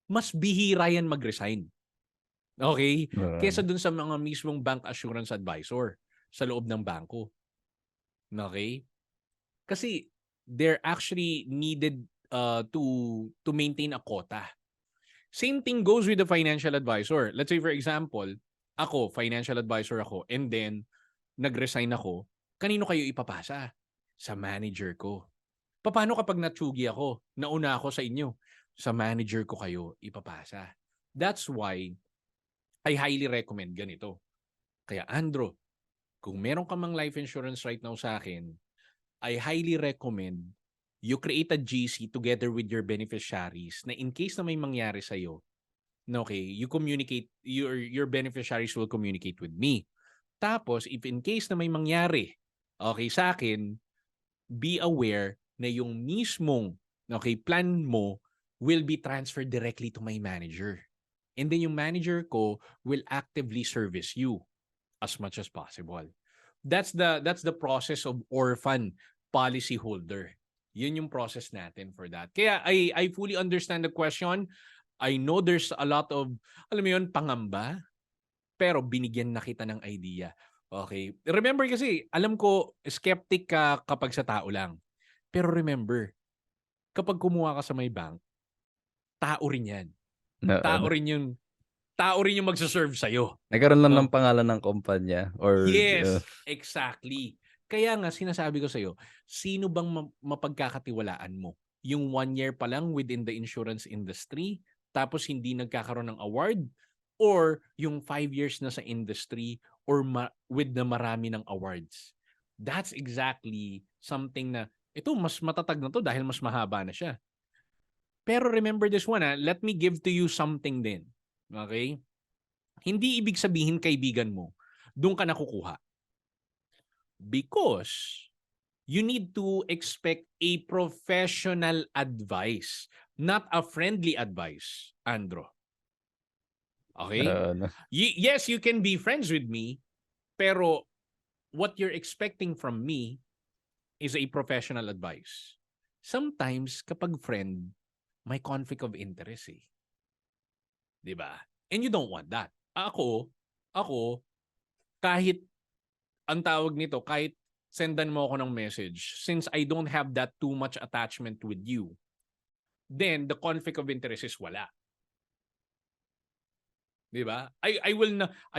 mas bihira yan mag-resign. Okay? Kesa dun sa mga mismong bank assurance advisor sa loob ng bangko. Okay? Kasi they're actually needed to maintain a quota. Same thing goes with the financial advisor. Let's say for example, ako, financial advisor ako, and then nag-resign ako, kanino kayo ipapasa? Sa manager ko. Paano kapag natsugi ako? Nauna ako sa inyo. Sa manager ko kayo ipapasa. That's why I highly recommend ganito. Kaya Andro, kung meron ka mang life insurance right now sa akin, I highly recommend you create a GC together with your beneficiaries na in case na may mangyari sa'yo, okay, you communicate, your beneficiaries will communicate with me. Tapos, if in case na may mangyari, okay, sa akin, be aware na yung mismong, okay, plan mo will be transferred directly to my manager. And then yung manager ko will actively service you as much as possible. That's the process of orphan policy holder. Yun yung process natin for that. Kaya I fully understand the question. I know there's a lot of, alam mo yun, pangamba, pero binigyan na kita ng idea. Okay? Remember kasi, alam ko, skeptic ka kapag sa tao lang. Pero remember, kapag kumuha ka sa may bank, tao rin yan. Tao rin yung magsaserve sa'yo. Nagkaroon lang ng pangalan ng kumpanya or Yes, exactly. Kaya nga, sinasabi ko sa'yo, sino bang mapagkakatiwalaan mo? Yung 1 year pa lang within the insurance industry, tapos hindi nagkakaroon ng award? Or yung 5 years na sa industry or with na marami ng awards? That's exactly something na, ito, mas matatag na to dahil mas mahaba na siya. Pero remember this one, let me give to you something din. Okay? Hindi ibig sabihin kaibigan mo, doon ka nakukuha. Because you need to expect a professional advice, not a friendly advice, Andro. Okay? Yes, you can be friends with me, pero what you're expecting from me is a professional advice. Sometimes, kapag friend, may conflict of interest eh. Diba? And you don't want that. Ako, kahit, ang tawag nito, kahit sendan mo ako ng message, since I don't have that too much attachment with you, then the conflict of interest is wala. Diba? I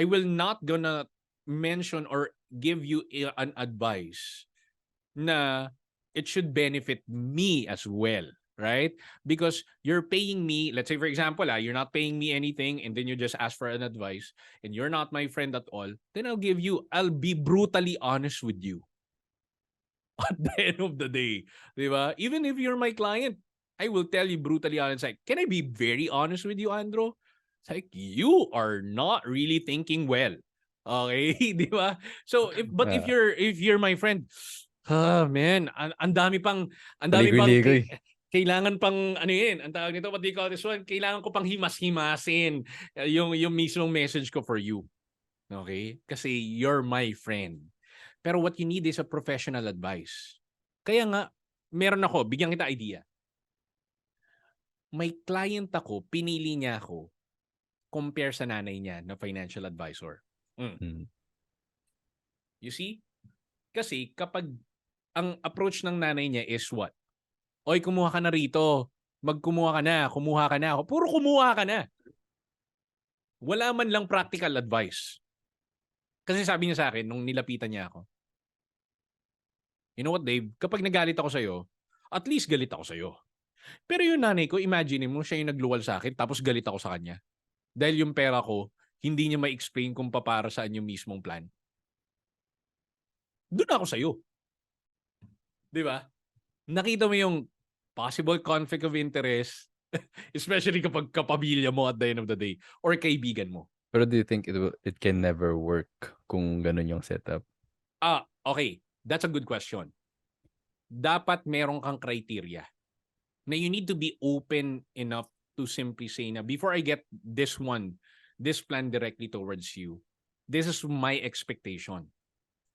will not gonna mention or give you an advice na it should benefit me as well, right? Because you're paying me, let's say for example, you're not paying me anything and then you just ask for an advice and you're not my friend at all, then I'll be brutally honest with you. At the end of the day, diba? Even if you're my client, I will tell you brutally honest, like, can I be very honest with you, Andro? It's like, you are not really thinking well. Okay, di ba? So if you're my friend, man, ang dami pang kailangan pang ano yun, ang tawag nito, what do you call this one? Kailangan ko pang himas-himasin yung mismong message ko for you. Okay? Kasi you're my friend. Pero what you need is a professional advice. Kaya nga, meron ako, bigyan kita idea. May client ako, pinili niya ako compare sa nanay niya na financial advisor. You see? Kasi kapag ang approach ng nanay niya is what? Oy, kumuha ka na rito. Kumuha ka na. Puro kumuha ka na. Wala man lang practical advice. Kasi sabi niya sa akin, nung nilapitan niya ako, you know what, Dave? Kapag nagalit ako sa'yo, at least galit ako sa'yo. Pero yung nanay ko, imagine mo, siya yung nagluwal sa akin, tapos galit ako sa kanya. Dahil yung pera ko, hindi niya ma-explain kung para saan yung mismong plan. Doon ako sa'yo. Di ba? nakita mo yung possible conflict of interest, especially kapag kapamilya mo at the end of the day or kaibigan mo. Pero do you think it can never work kung ganun yung setup? Okay. That's a good question. Dapat meron kang criteria na you need to be open enough to simply say na before I get this plan directly towards you, this is my expectation.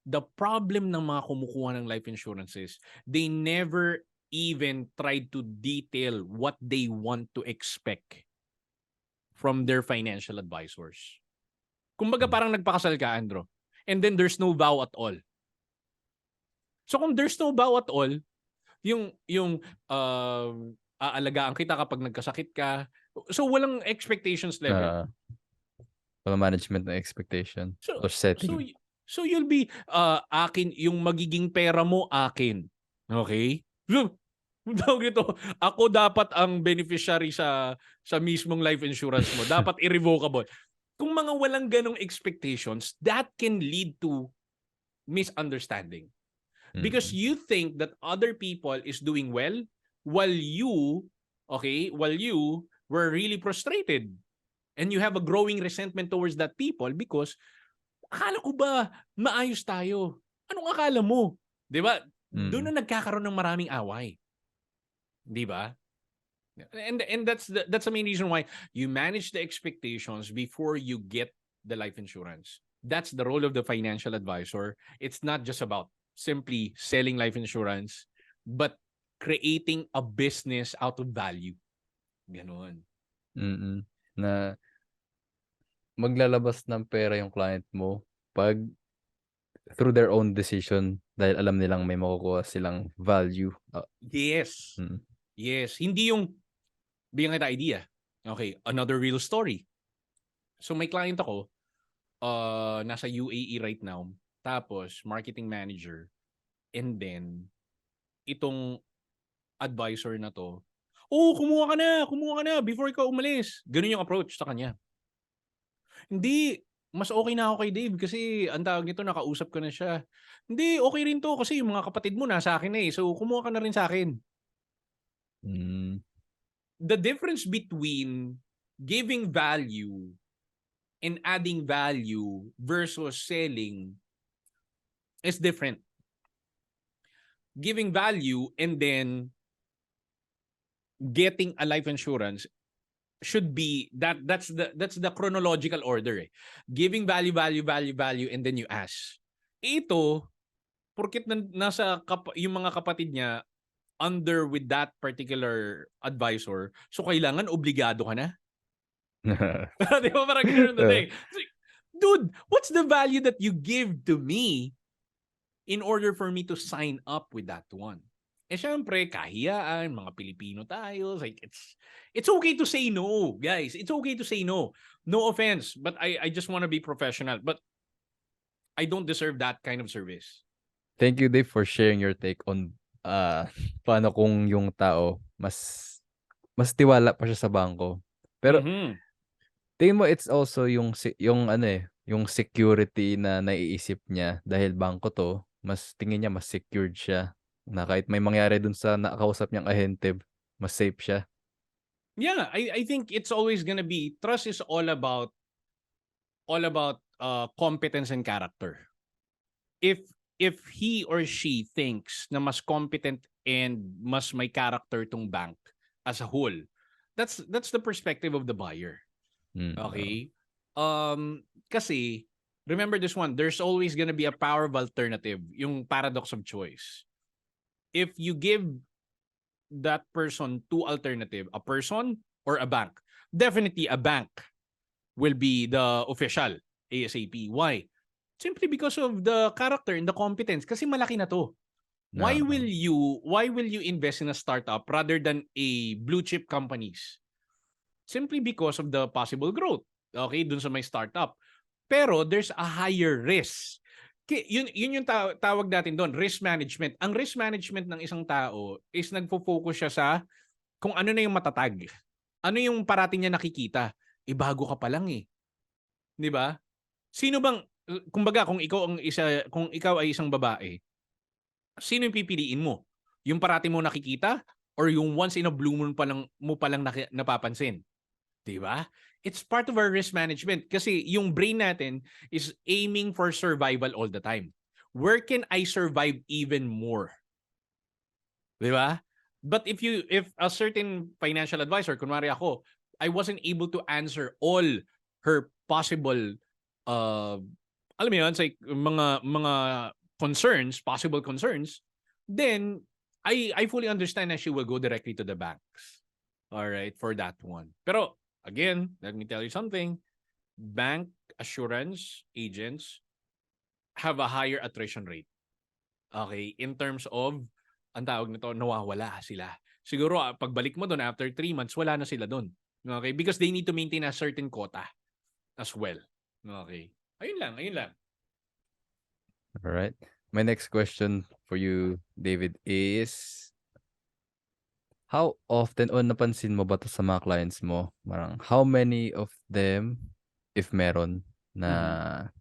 The problem ng mga kumukuha ng life insurance is they never even tried to detail what they want to expect from their financial advisors. Kumbaga parang nagpakasal ka, Andro, and then there's no vow at all. So kung there's no vow at all, yung aalagaan kita kapag nagkasakit ka, so walang expectations level. Walang management ng expectation or setting. So you'll be akin yung magiging pera mo akin. Okay? Ako dapat ang beneficiary sa mismong life insurance mo. Dapat irrevocable. Kung mga walang ganong expectations, that can lead to misunderstanding. Because you think that other people is doing well while you were really frustrated. And you have a growing resentment towards that people because akala ko ba maayos tayo? Anong akala mo? 'Di ba? Doon na nagkakaroon ng maraming away. 'Di ba? And that's the main reason why you manage the expectations before you get the life insurance. That's the role of the financial advisor. It's not just about simply selling life insurance, but creating a business out of value. Ganon. Na maglalabas ng pera yung client mo pag through their own decision dahil alam nilang may makukuha silang value. Yes. Yes. Hindi yung bigyan kita idea. Okay, another real story. So may client ako, nasa UAE right now, tapos marketing manager, and then itong advisor na to, kumuha ka na before ikaw umalis. Ganun yung approach sa kanya. Hindi, mas okay na ako kay Dave kasi ang tawag nito, nakausap ko na siya. Hindi, okay rin to kasi yung mga kapatid mo nasa akin na eh. So kumuha ka na rin sa akin. The difference between giving value and adding value versus selling is different. Giving value and then getting a life insurance should be that's the chronological order. Giving value, and then you ask. Ito, porket nasa yung mga kapatid niya under with that particular advisor, so kailangan obligado ka na. Di ba parang ganun na thing? Dude, what's the value that you give to me in order for me to sign up with that one? Syempre, kahiyaan, mga Pilipino tayo. Like, it's okay to say no, guys. It's okay to say no. No offense, but I just want to be professional. But I don't deserve that kind of service. Thank you, Dave, for sharing your take on paano kung yung tao mas tiwala pa siya sa bangko. Pero tingin mo it's also yung security na naiisip niya dahil bangko to, mas tingin niya mas secured siya na kahit may mangyari dun sa nakausap niyang ahente, mas safe siya. Yeah, I think it's always gonna be, trust is all about competence and character. If he or she thinks na mas competent and mas may character tong bank as a whole, that's the perspective of the buyer. Okay? Kasi remember this one, there's always gonna be a power of alternative, yung paradox of choice. If you give that person two alternative, a person or a bank, definitely a bank will be the official ASAP. Why? Simply because of the character and the competence. Kasi malaki na to. Why will you invest in a startup rather than a blue chip companies? Simply because of the possible growth. Okay, dun sa may startup. Pero there's a higher risk. Yun yung tawag natin doon, risk management. Ang risk management ng isang tao is nagfo-focus siya sa kung ano na yung matatag. Ano yung parating niya nakikita. Bago ka pa lang eh. 'Di ba? Sino bang, kumbaga kung ikaw ay isang babae, sino yung pipiliin mo? Yung parati mo nakikita or yung once in a blue moon mo palang napapansin? 'Di ba? It's part of our risk management kasi yung brain natin is aiming for survival all the time. Where can I survive even more? 'Di ba? But if a certain financial advisor, kunwari ako, I wasn't able to answer all her possible alam mo yun, like mga concerns, possible concerns, then I fully understand that she will go directly to the banks. All right, for that one. Pero again, let me tell you something. Bank assurance agents have a higher attrition rate. Okay, in terms of ang tawag nito, nawawala sila. Siguro pagbalik mo doon after 3 months, wala na sila doon. Okay, because they need to maintain a certain quota as well. Okay. Ayun lang, ayun lang. All right. My next question for you, David, is how often o napansin mo ba 'to sa mga clients mo? Parang how many of them, if meron, na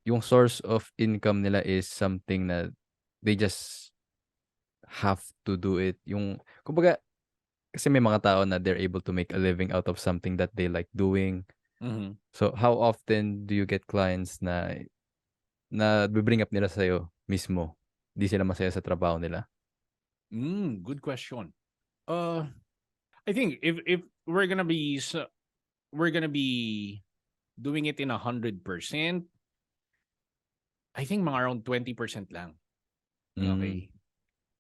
yung source of income nila is something na they just have to do it. Yung kumbaga kasi may mga tao na they're able to make a living out of something that they like doing. Mhm. So how often do you get clients na bring up nila sa'yo mismo? Di sila masaya sa trabaho nila? Good question. I think if we're gonna be we're gonna be doing it in 100%, I think mga around 20% lang. Hmm. Okay.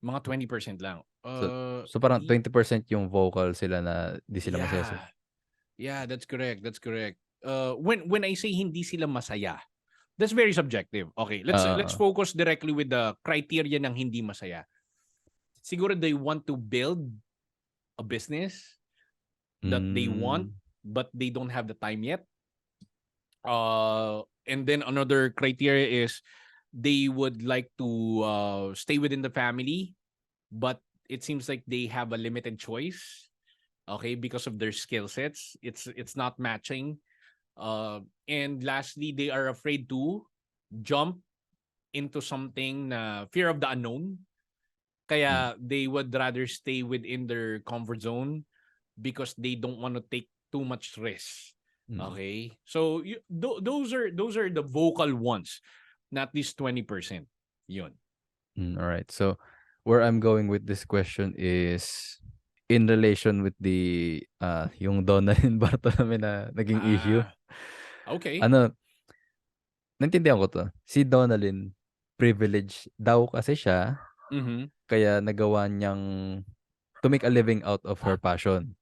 Mga 20% lang. So so parang 20% yung vocal sila na di sila masaya sa. Yeah. Yeah, that's correct. That's correct. When I say hindi sila masaya, that's very subjective. Okay, let's Oo. focus directly with the criteria ng hindi masaya. Siguro they want to build a business that they want Hmm. but they don't have the time yet. And then another criteria is they would like to stay within the family, but it seems like they have a limited choice. Okay, because of their skill sets, it's not matching. And lastly, they are afraid to jump into something na fear of the unknown. Hmm. Kaya they would rather stay within their comfort zone because they don't want to take too much risk. Mm. Okay? So those are the vocal ones, not this 20%. Yun. Alright. So, where I'm going with this question is in relation with the, yung Donna and Bartolome na naging issue. Ah, okay. Ano, naintindihan ko 'to. Si Donalyn, privilege daw kasi siya, Mhm. kaya nagawa niyang to make a living out of her passion.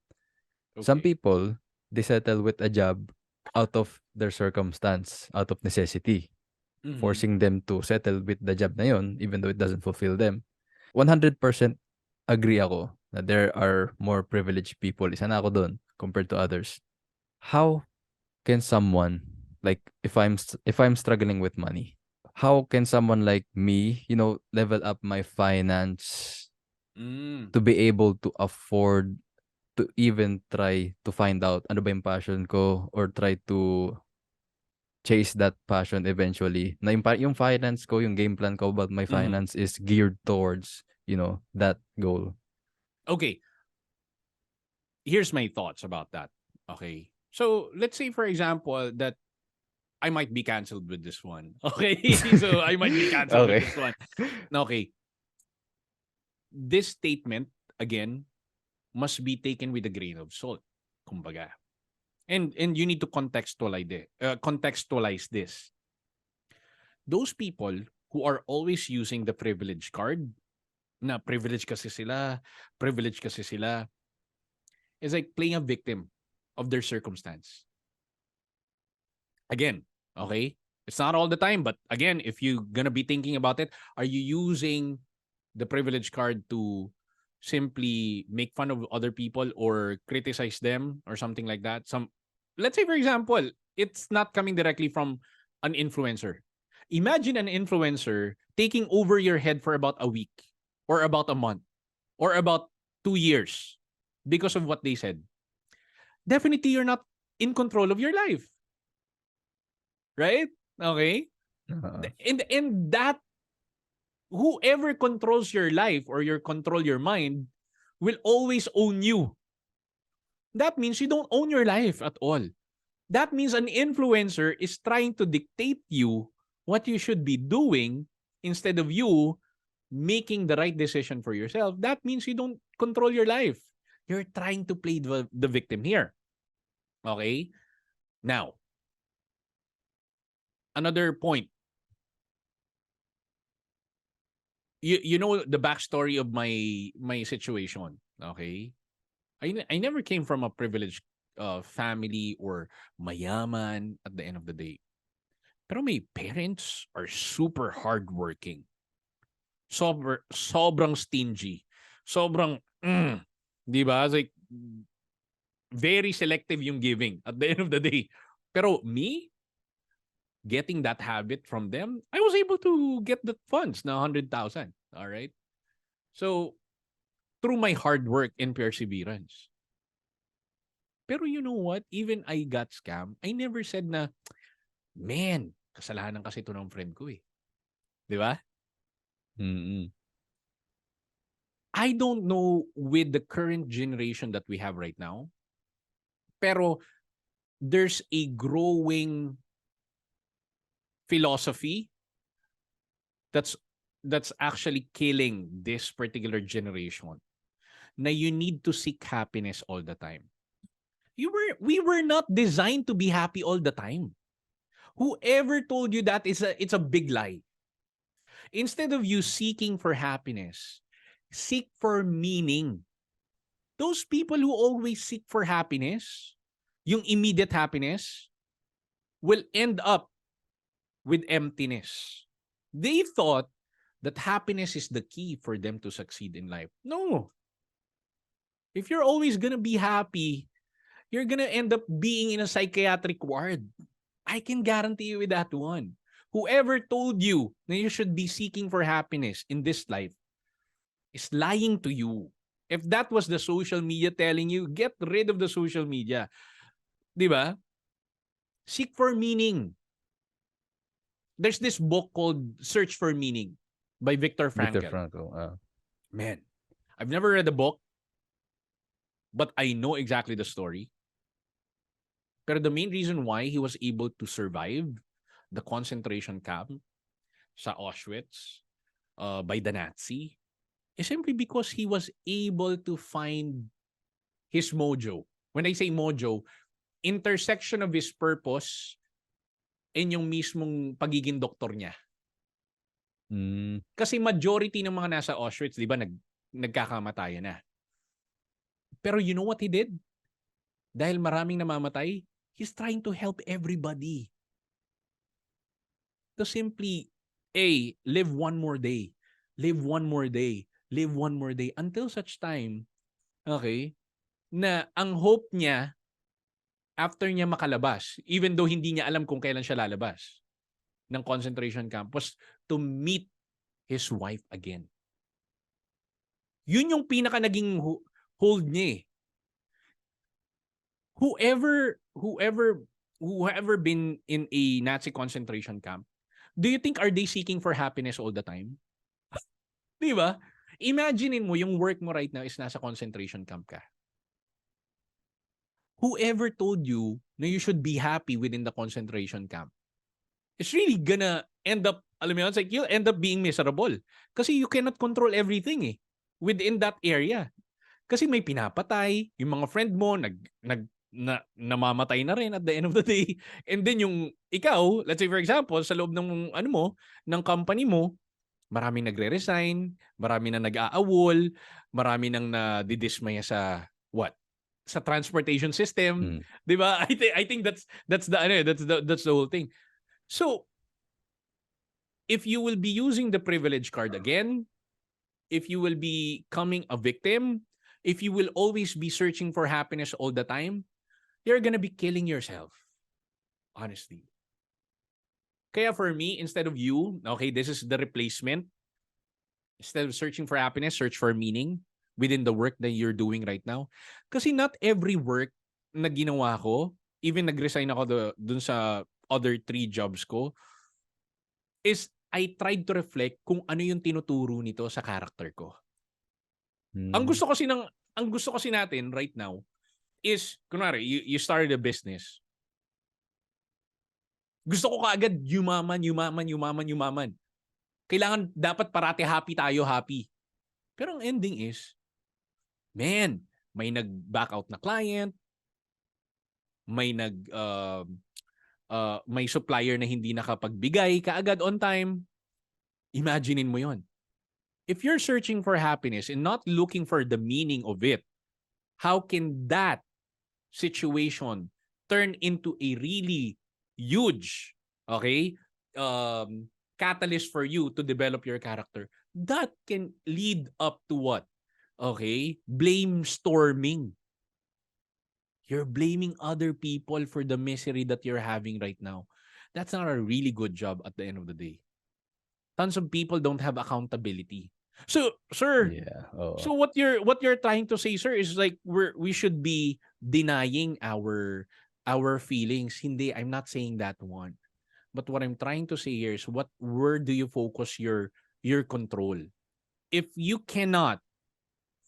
Some Okay. people, they settle with a job out of their circumstance, out of necessity, Mhm. forcing them to settle with the job na yun even though it doesn't fulfill them. 100% agree ako na there are more privileged people. Isa na ako dun compared to others. How can someone, like if I'm struggling with money, how can someone like me, level up my finance Mm. to be able to afford to even try to find out ano ba yung passion ko or try to chase that passion eventually. Na yung finance ko, yung game plan ko about my Mhm. finance is geared towards, that goal. Okay. Here's my thoughts about that. Okay. So let's say, for example, that I might be canceled with this one. Okay. So I might be canceled with Okay. this one. Okay. This statement, again, must be taken with a grain of salt. Kumbaga. And you need to contextualize this. Those people who are always using the privilege card, na privilege kasi sila, is like playing a victim of their circumstance. Again, okay? It's not all the time, but again, if you're gonna be thinking about it, are you using the privilege card to simply make fun of other people or criticize them or something like that? Let's say, for example, it's not coming directly from an influencer. Imagine an influencer taking over your head for about a week or about a month or about 2 years because of what they said. Definitely, you're not in control of your life. Right? Okay? Oo. And that Whoever controls your life or control your mind will always own you. That means you don't own your life at all. That means an influencer is trying to dictate you what you should be doing instead of you making the right decision for yourself. That means you don't control your life. You're trying to play the victim here. Okay? Now, another point. You know the backstory of my situation. Okay? I never came from a privileged family or mayaman at the end of the day. Pero my parents are super hardworking. Sobrang stingy. Sobrang, di ba? It's like, very selective yung giving at the end of the day. Pero me, getting that habit from them, I was able to get the funds na 100,000. All right? So, through my hard work and perseverance. Pero you know what? Even I got scammed, I never said na, man, kasalanan kasi ito ng friend ko eh. Di ba? Mm. I don't know with the current generation that we have right now, pero there's a growing philosophy that's actually killing this particular generation na you need to seek happiness all the time. We were not designed to be happy all the time. Whoever told you that it's a big lie. Instead of you seeking for happiness, seek for meaning. Those people who always seek for happiness, yung immediate happiness, will end up with emptiness. They thought that happiness is the key for them to succeed in life. No. If you're always gonna be happy, you're gonna end up being in a psychiatric ward. I can guarantee you with that one. Whoever told you that you should be seeking for happiness in this life is lying to you. If that was the social media telling you, get rid of the social media. Diba? Seek for meaning. There's this book called Search for Meaning by Viktor Frankl. Viktor Frankl. Man, I've never read the book, but I know exactly the story. Pero the main reason why he was able to survive the concentration camp sa Auschwitz by the Nazi is simply because he was able to find his mojo. When I say mojo, intersection of his purpose and yung mismong pagiging doktor niya. Kasi majority ng mga nasa Auschwitz, di ba, nagkakamatayan na. Pero you know what he did? Dahil maraming namamatay, he's trying to help everybody. To simply, live one more day. Live one more day. Live one more day. Until such time, okay, na ang hope niya, after niya makalabas, even though hindi niya alam kung kailan siya lalabas ng concentration camp, was to meet his wife again. Yun yung pinaka naging hold niya eh. Whoever been in a Nazi concentration camp, do you think are they seeking for happiness all the time? Di ba? Imaginein mo yung work mo right now is nasa concentration camp ka. Whoever told you na you should be happy within the concentration camp, it's really gonna end up, alam mo yun, it's like you'll end up being miserable. Kasi you cannot control everything eh, within that area. Kasi may pinapatay, yung mga friend mo, namamatay na rin at the end of the day. And then yung ikaw, let's say for example, sa loob ng ng company mo, maraming nagre-resign, marami na nag-aawol, marami nang nadidismaya sa sa transportation system, 'di ba? I think that's the whole thing. So if you will be using the privilege card again, if you will be becoming a victim, if you will always be searching for happiness all the time, you're gonna be killing yourself. Honestly. Kaya for me, instead of you, okay, this is the replacement. Instead of searching for happiness, search for meaning within the work that you're doing right now. Kasi not every work na ginawa ko, even nag-resign ako dun sa other 3 jobs ko, is I tried to reflect kung ano yung tinuturo nito sa character ko. Ang Hmm. gusto kasi natin right now is, kunwari, you started a business. Gusto ko kaagad yumaman, yumaman, yumaman, yumaman. Kailangan, dapat parati happy tayo, happy. Pero ang ending is, man, may nag-back out na client, may may supplier na hindi nakapagbigay kaagad on time. Imaginein mo yon. If you're searching for happiness and not looking for the meaning of it, how can that situation turn into a really huge, okay, catalyst for you to develop your character? That can lead up to what? Okay? Blame storming. You're blaming other people for the misery that you're having right now. That's not a really good job at the end of the day. Tons of people don't have accountability. So, sir, Yeah, oo. so what you're trying to say, sir, is like we should be denying our feelings. Hindi, I'm not saying that one. But what I'm trying to say here is where do you focus your control? If you cannot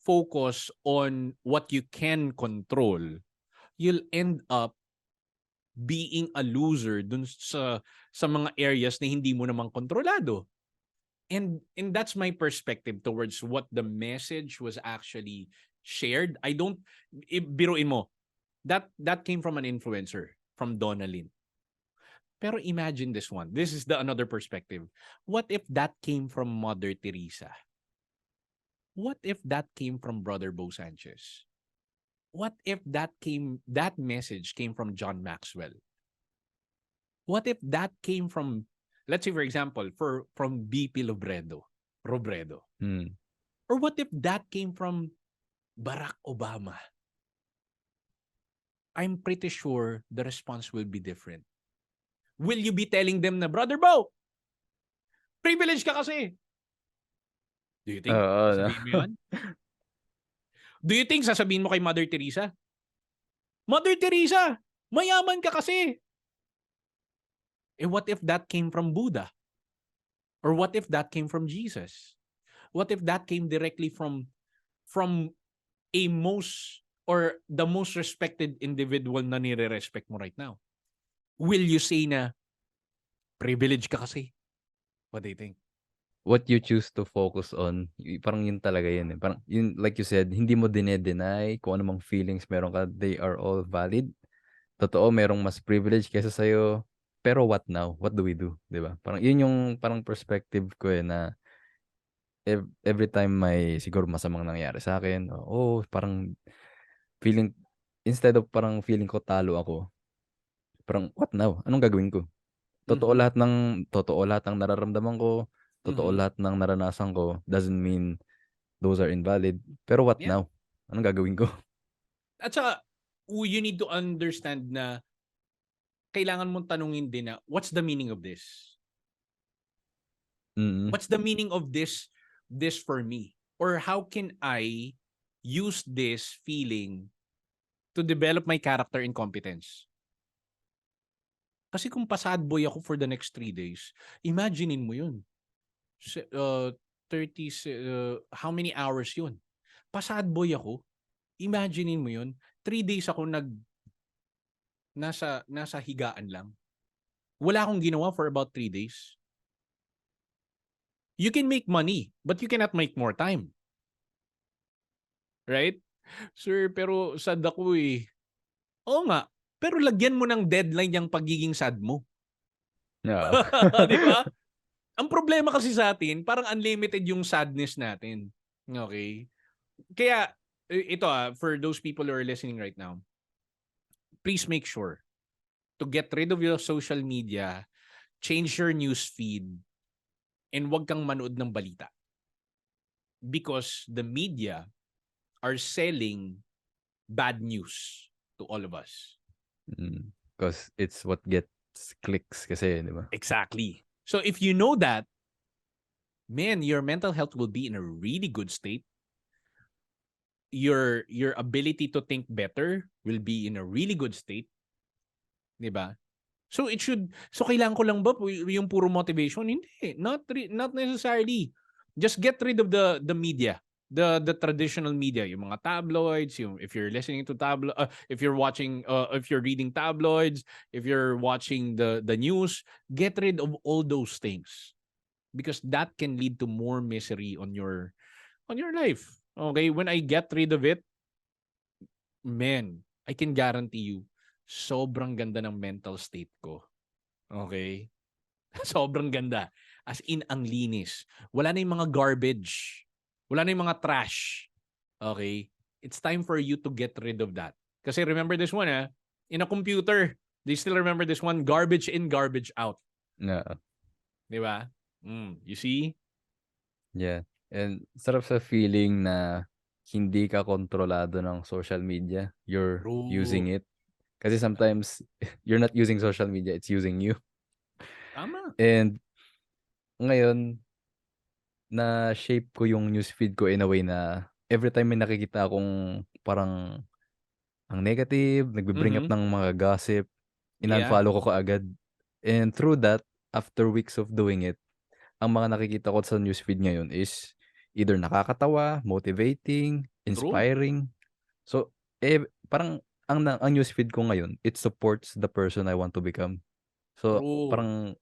focus on what you can control, you'll end up being a loser dun sa mga areas na hindi mo naman kontrolado. And that's my perspective towards what the message was actually shared. Biruin mo, that came from an influencer, from Donalyn. Pero imagine this one. This is the another perspective. What if that came from Mother Teresa? What if that came from Brother Bo Sanchez? What if that message came from John Maxwell? What if that came from, let's say for example, from BP Robredo? Hmm. Or what if that came from Barack Obama? I'm pretty sure the response will be different. Will you be telling them na, Brother Bo, privilege ka kasi? Do you think Oo, 'no? sasabihin mo yun? Do you think sasabihin mo kay Mother Teresa, Mother Teresa, mayaman ka kasi? Eh what if that came from Buddha? Or what if that came from Jesus? What if that came directly from a most or the most respected individual na nire-respect mo right now? Will you say na privilege ka kasi? What do you think? What you choose to focus on, parang yun talaga yun, eh. Parang yun, like you said, hindi mo dine-deny kung ano mang feelings meron ka, they are all valid. Totoo, merong mas privilege kaysa sa'yo, pero what now? What do we do? 'Di ba? Parang yun yung parang perspective ko, eh, na every time may siguro masamang nangyari sa'kin, parang feeling instead of parang feeling ko talo ako, parang, "What now? Anong gagawin ko?" Mhm. Totoo lahat ng nararamdaman ko, totoo Mhm. lahat ng naranasan ko, doesn't mean those are invalid. Pero what Yeah. now? Anong gagawin ko? At saka, you need to understand na kailangan mong tanungin din na, what's the meaning of this? Mm. What's the meaning of this for me? Or how can I use this feeling to develop my character and competence? Kasi kung pa-sad boy ako for the next 3 days, imaginein mo yun. Se 30 how many hours yun? Pa-sad boy ako, imaginein mo yun, 3 days ako nasa higaan lang. Wala akong ginawa for about 3 days. You can make money, but you cannot make more time. Right? Sir, pero sad ako eh. Oo nga, pero lagyan mo ng deadline yung pagiging sad mo. Oo. Di ba? Ang problema kasi sa atin, parang unlimited yung sadness natin. Okay? Kaya, ito for those people who are listening right now, please make sure to get rid of your social media, change your news feed, and wag kang manood ng balita. Because the media are selling bad news to all of us. 'Cause it's what gets clicks kasi, 'di ba? Exactly. So if you know that, man, your mental health will be in a really good state. Your ability to think better will be in a really good state, 'di ba? So kailangan ko lang ba yung puro motivation? Hindi, not necessarily. Just get rid of the media. The traditional media, yung mga tabloids, yung if you're listening to if you're watching if you're reading tabloids, if you're watching the news, get rid of all those things because that can lead to more misery on your life. Okay, when I get rid of it, man, I can guarantee you sobrang ganda ng mental state ko. Okay? Sobrang ganda. As in, ang linis. Wala na yung mga garbage. Wala na yung mga trash. Okay? It's time for you to get rid of that. Kasi remember this one, in a computer, do you still remember this one? Garbage in, garbage out. Yeah. Di ba? You see? Yeah. And sarap sa feeling na hindi ka kontrolado ng social media. You're using True. it. Kasi sometimes you're not using social media, it's using you. Tama. And ngayon, na-shape ko yung newsfeed ko in a way na every time may nakikita akong parang ang negative, nagbe-bring up Mhm. ng mga gossip, Yeah. in-unfollow ko kaagad. And through that, after weeks of doing it, ang mga nakikita ko sa newsfeed ngayon is either nakakatawa, motivating, True. inspiring. So, parang ang newsfeed ko ngayon, it supports the person I want to become. So, True. parang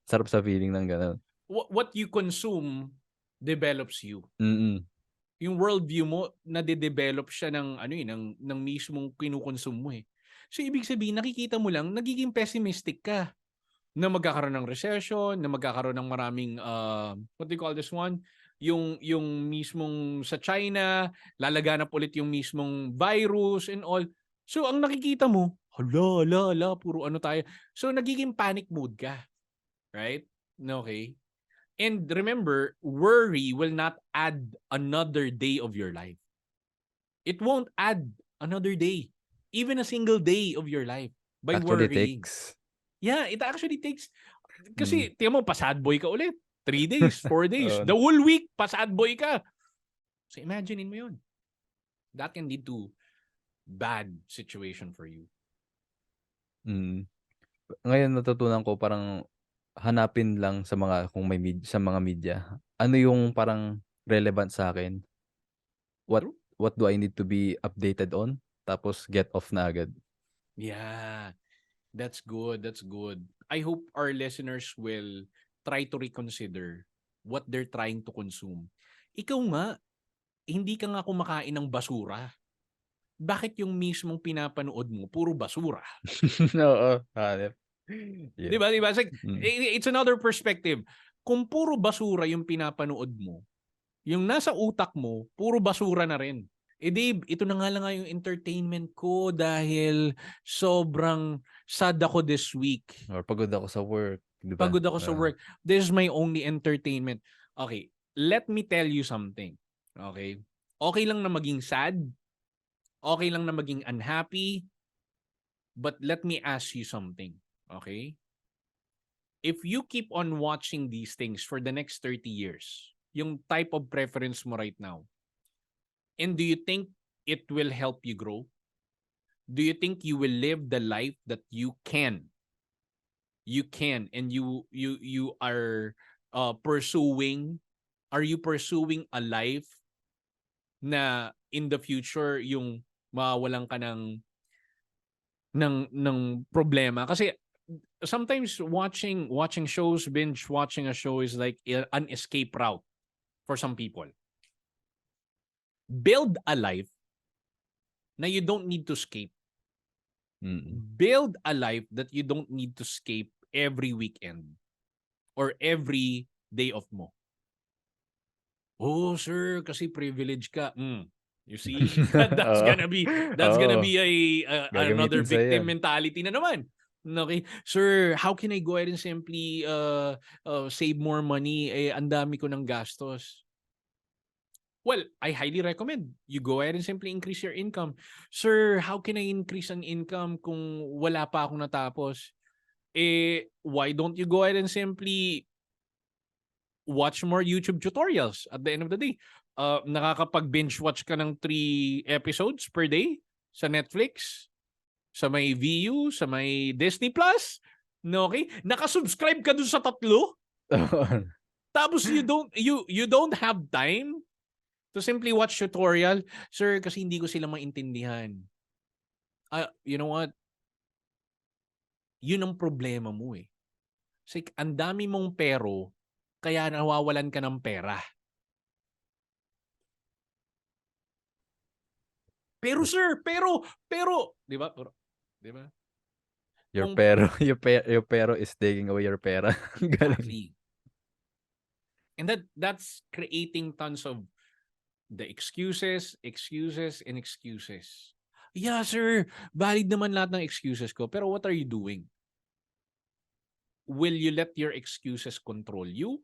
sarap sa feeling ng gano'n. What you consume develops you. Mm. Yung worldview mo nade-develop siya ng ng mismong kinukonsume mo eh. So ibig sabihin nakikita mo lang nagiging pessimistic ka na magkakaroon ng recession, na magkakaroon ng maraming what do you call this one? Yung mismong sa China, lalaganap ulit yung mismong virus and all. So ang nakikita mo, hala, puro ano tayo. So nagiging panic mode ka, right? Okay? And remember, worry will not add another day of your life. It won't add another day, even a single day of your life by Actually worrying. takes. Yeah, it actually takes, Mm. kasi tingnan mo, pa-sad boy ka ulit. 3 days, 4 days. Oo. The whole week, pa-sad boy ka. So imaginein mo yun. That can lead to bad situation for you. Mm. Ngayon natutunan ko parang hanapin lang sa mga kung may sa mga media. Ano yung parang relevant sa akin? What True? what do I need to be updated on? Tapos get off na agad. Yeah. That's good. That's good. I hope our listeners will try to reconsider what they're trying to consume. Ikaw nga, hindi ka nga kumakain ng basura. Bakit yung mismong pinapanood mo, puro basura? Oo, hanep. Di Yeah. ba? Di ba? Mm. It's another perspective. Kung puro basura yung pinapanood mo, yung nasa utak mo, puro basura na rin. Eh Dave, ito na nga lang nga yung entertainment ko dahil sobrang sad ako this week. Or pagod ako sa work, 'di ba? Pagod ako sa work. This is my only entertainment. Okay, let me tell you something. Okay? Okay lang na maging sad. Okay lang na maging unhappy. But let me ask you something. Okay? If you keep on watching these things for the next 30 years, yung type of preference mo right now, and do you think it will help you grow? Do you think you will live the life that you can? You can, and you are pursuing. Are you pursuing a life na in the future yung mawawalan ka ng problema? Kasi sometimes watching shows, binge watching a show is like an escape route for some people. Build a life na you don't need to escape. Mm. Build a life that you don't need to escape every weekend or every day off mo. Oh, sir, kasi privilege ka. You see, that's Oo. gonna be Oo. another Gagamitin sa'yo victim yan. mentality na naman. Okay, sir, how can I go ahead and simply save more money? Eh, ang dami ko ng gastos. Well, I highly recommend you go ahead and simply increase your income. Sir, how can I increase ang income kung wala pa akong natapos? Eh, why don't you go ahead and simply watch more YouTube tutorials at the end of the day? Nakakapag-binge watch ka ng 3 episodes per day sa Netflix. sa may VU, sa may Disney Plus. No, okay? Nakasubscribe ka dun sa 3. Tapos you don't have time to simply watch tutorial. Sir, kasi hindi ko sila maintindihan. You know what? Yun ang problema mo eh. Kasi ang dami mong pero, kaya nawawalan ka ng pera. Pero sir, pero, di ba? Di ba? Your Kung, pero, your pero is taking away your pera. Galing. exactly. And that's creating tons of the excuses. Yeah, sir. Valid naman lahat ng excuses ko. Pero what are you doing? Will you let your excuses control you?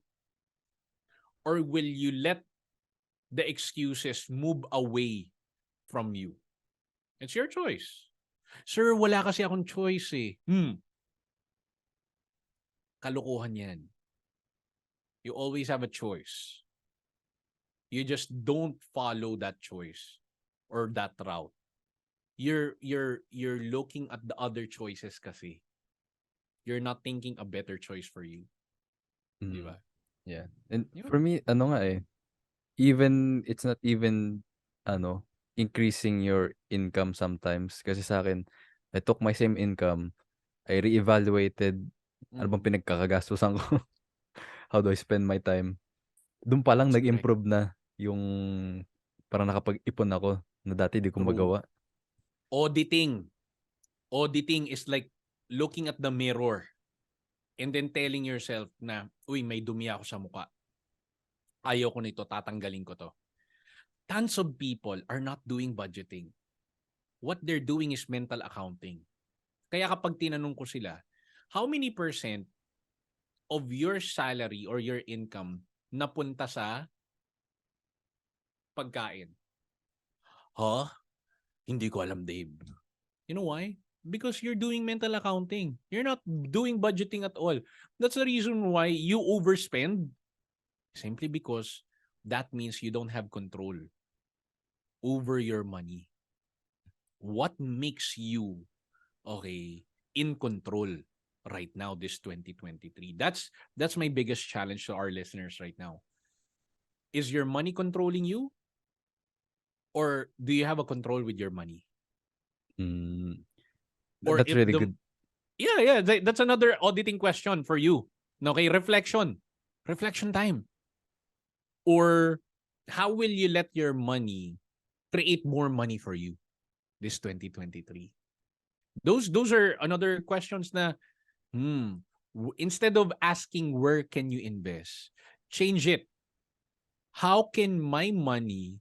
Or will you let the excuses move away from you? It's your choice. Sir, wala kasi akong choice eh. Kalokohan yan. You always have a choice. You just don't follow that choice or that route. You're looking at the other choices kasi. You're not thinking a better choice for you. Di ba? Yeah. And Yun. for me, ano nga eh, it's not even, increasing your income sometimes. Kasi sa akin, I took my same income, I reevaluated, ano bang pinagkakagastusan ko, how do I spend my time. Doon pa lang That's correct. nag-improve na yung parang nakapag-ipon ako na dati di ko True. magawa. Auditing is like looking at the mirror and then telling yourself na, uy, may dumi ako sa mukha. Ayaw ko nito, tatanggalin ko to. Tons of people are not doing budgeting. What they're doing is mental accounting. Kaya kapag tinanong ko sila, how many % of your salary or your income napunta sa pagkain? Huh? Hindi ko alam, Dave. You know why? Because you're doing mental accounting. You're not doing budgeting at all. That's the reason why you overspend. Simply because that means you don't have control over your money. What makes you, in control right now, this 2023? That's my biggest challenge to our listeners right now. Is your money controlling you? Or do you have a control with your money? Or That's really good. Yeah, that's another auditing question for you. Okay, reflection time. Or how will you let your money create more money for you this 2023? Those are another questions na instead of asking where can you invest, change it. How can my money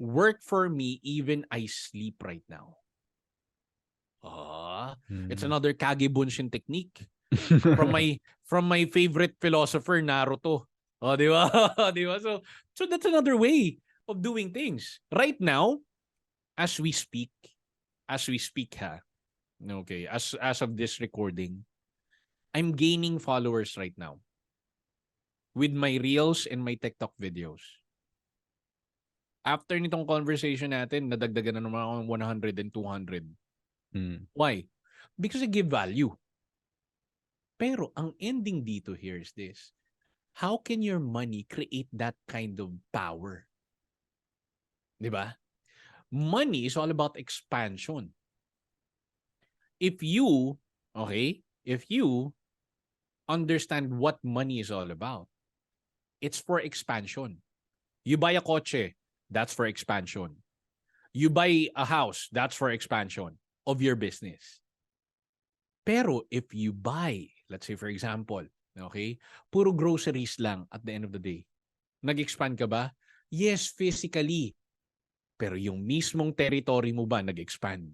work for me even I sleep right now? It's another Kage Bunshin technique from my favorite philosopher Naruto. Di ba? Di ba? So that's another way of doing things. Right now, as we speak ha. Okay, as of this recording, I'm gaining followers right now with my reels and my TikTok videos. After nitong conversation natin, nadagdagan na naman ako ng 100 and 200. Why? Because I give value. Pero ang ending dito here is this. How can your money create that kind of power? Diba? Money is all about expansion. If you understand what money is all about, it's for expansion. You buy a kotse, that's for expansion. You buy a house, that's for expansion of your business. Pero if you buy, let's say for example, puro groceries lang at the end of the day, nag-expand ka ba? Yes, physically. Pero yung mismong territory mo ba nag-expand?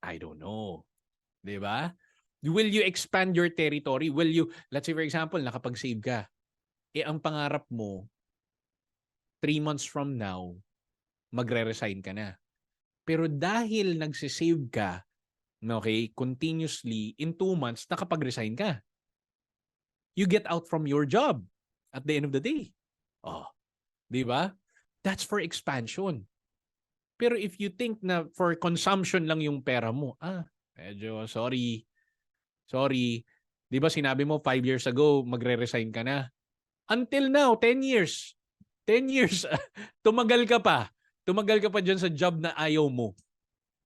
I don't know. Diba? Will you expand your territory? Will you, let's say for example, nakapag-save ka. Ang pangarap mo, 3 months from now, magre-resign ka na. Pero dahil nagsisave ka, continuously, in 2 months, nakapag-resign ka. You get out from your job at the end of the day. Di ba? That's for expansion. Pero if you think na for consumption lang yung pera mo, medyo sorry. 'Di ba sinabi mo 5 years ago magre-resign ka na? Until now, 10 years. 10 years. Tumagal ka pa. Tumagal ka pa dyan sa job na ayaw mo.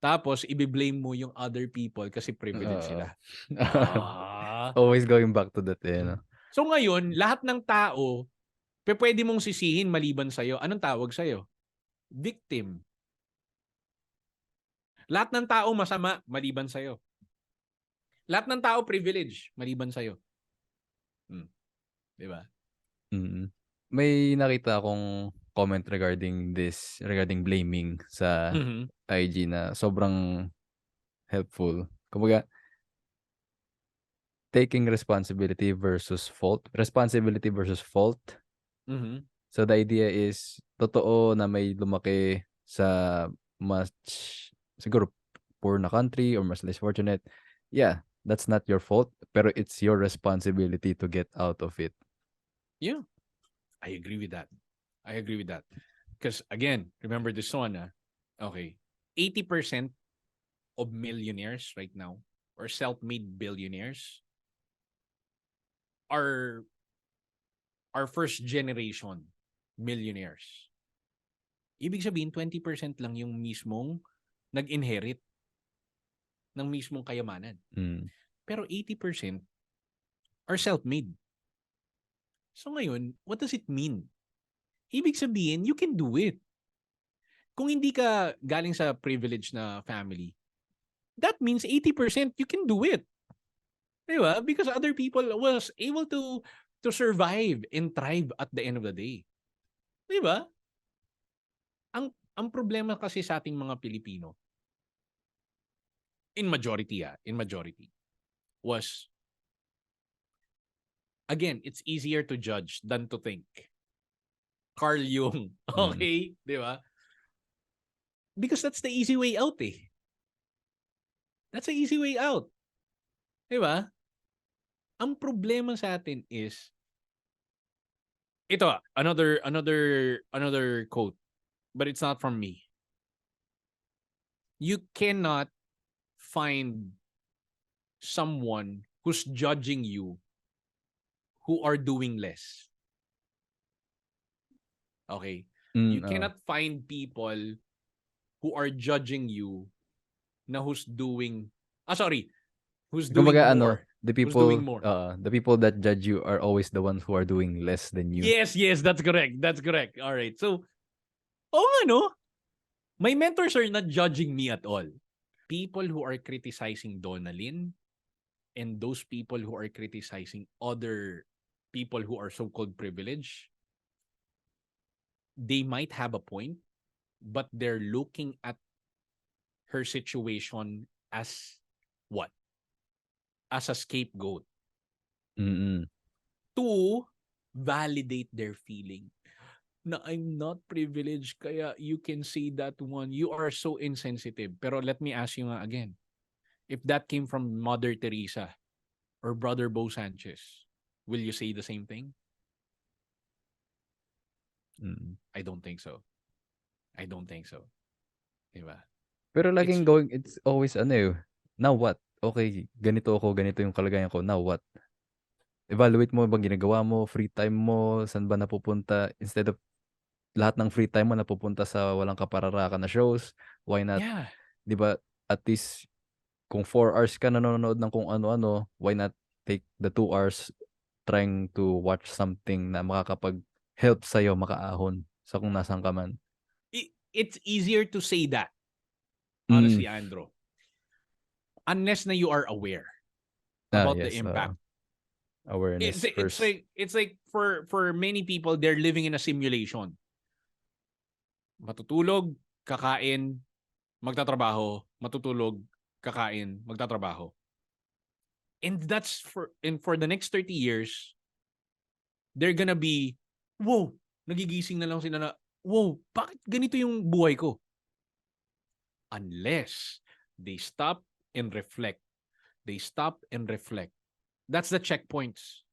Tapos, i-blame mo yung other people kasi privilege Oo. sila. Ah. Always going back to that, no? So ngayon, lahat ng tao, pwede mong sisihin maliban sa'yo. Anong tawag sa'yo? Victim. Lahat ng tao masama maliban sa'yo. Lahat ng tao privilege maliban sa'yo. Diba? Mm. May nakita akong comment regarding blaming sa IG na sobrang helpful. Kumbaga, taking responsibility versus fault. Responsibility versus fault. So the idea is, totoo na may lumaki sa mas, siguro, poor na country or mas less fortunate. Yeah, that's not your fault, pero it's your responsibility to get out of it. Yeah, I agree with that. Because again, remember this one, okay, 80% of millionaires right now or self-made billionaires are first generation millionaires. Ibig sabihin, 20% lang yung mismong nag-inherit ng mismong kayamanan. Pero 80% are self-made. So ngayon, what does it mean? Ibig sabihin, you can do it. Kung hindi ka galing sa privileged na family, that means 80% you can do it. Diba? Because other people was able to survive and thrive at the end of the day. Diba? Ang problema kasi sa ating mga Pilipino, in majority, was, again, it's easier to judge than to think. Carl Jung. Okay? Diba? Because that's the easy way out eh. That's the easy way out. Diba? Ang problema sa atin is, ito, another quote, but it's not from me. You cannot find someone who's judging you who are doing less. Okay? You cannot find people who are judging you na who's doing Kumbaga, more. the Who's doing people, more. the people that judge you are always the ones who are doing less than you. Yes, that's correct. All right. So, my mentors are not judging me at all. People who are criticizing Donalyn and those people who are criticizing other people who are so-called privileged, they might have a point, but they're looking at her situation as what? As a scapegoat. To validate their feeling na I'm not privileged, kaya you can say that one. You are so insensitive. Pero let me ask you nga again. If that came from Mother Teresa or Brother Bo Sanchez, will you say the same thing? I don't think so. Diba? Pero laging it's always now what? Okay, ganito yung kalagayan ko, now what? Evaluate mo bang ginagawa mo, free time mo, saan ba napupunta, instead of lahat ng free time mo napupunta sa walang kapararakan na shows. Why not? Yeah. 'Di ba? At least kung 4 hours ka nanonood ng kung ano-ano, why not take the 2 hours trying to watch something na makakapag-help sa'yo makaahon sa kung nasaan ka man. It's easier to say that, honestly, Andro. Unless na you are aware about the impact. Awareness first. It's like for many people, they're living in a simulation. Matutulog, kakain, magtatrabaho, matutulog, kakain, magtatrabaho. And that's for the next 30 years, they're gonna be, wow, nagigising na lang sila na, wow, bakit ganito yung buhay ko? Unless they stop and reflect. That's the checkpoints.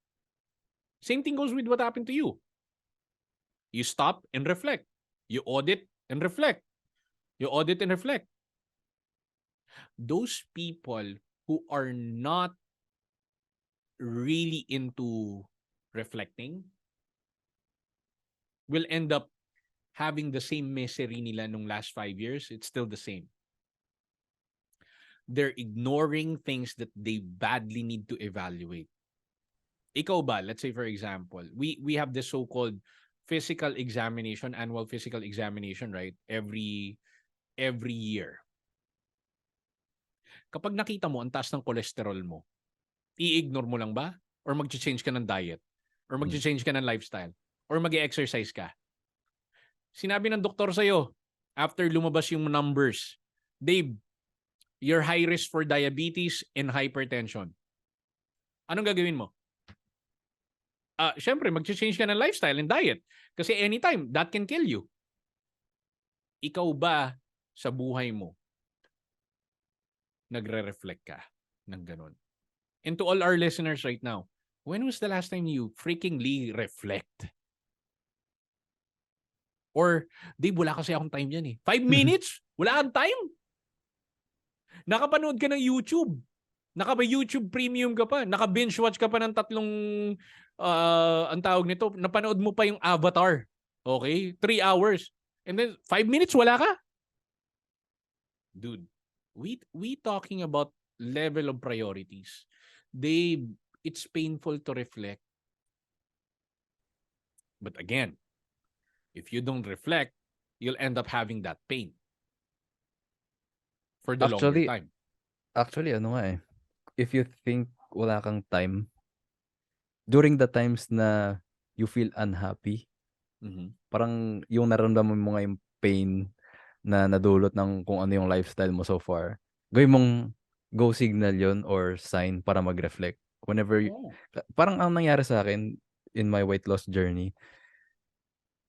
Same thing goes with what happened to you. You stop and reflect. You audit and reflect. You audit and reflect. Those people who are not really into reflecting will end up having the same misery nila nung last 5 years. It's still the same. They're ignoring things that they badly need to evaluate. Ikaw ba, let's say for example, we have this so-called physical examination, annual physical examination, right? Every year. Kapag nakita mo ang taas ng cholesterol mo, i-ignore mo lang ba? Or mag-change ka ng diet? Or mag-change ka ng lifestyle? Or mag-exercise ka? Sinabi ng doktor sa'yo, after lumabas yung numbers, Dave, you're high risk for diabetes and hypertension. Anong gagawin mo? Syempre, mag-change ka ng lifestyle and diet. Kasi anytime, that can kill you. Ikaw ba sa buhay mo, nagre-reflect ka ng ganun? And to all our listeners right now, when was the last time you freakingly reflect? Or, Dave, wala kasi akong time yan eh. 5 minutes? Wala kang time? Nakapanood ka ng YouTube. Naka-YouTube Premium ka pa. Naka-binge watch ka pa ng 3, ang tawag nito, napanood mo pa yung Avatar. Okay? 3 hours. And then, 5 minutes, wala ka? Dude, we talking about level of priorities. It's painful to reflect. But again, if you don't reflect, you'll end up having that pain for the longer time. Actually, ano nga eh. If you think wala kang time, during the times na you feel unhappy, parang yung nararamdaman mo nga yung pain na nadulot ng kung ano yung lifestyle mo so far, gawin mong go signal yon or sign para mag-reflect. Whenever, parang ang nangyari sa akin in my weight loss journey,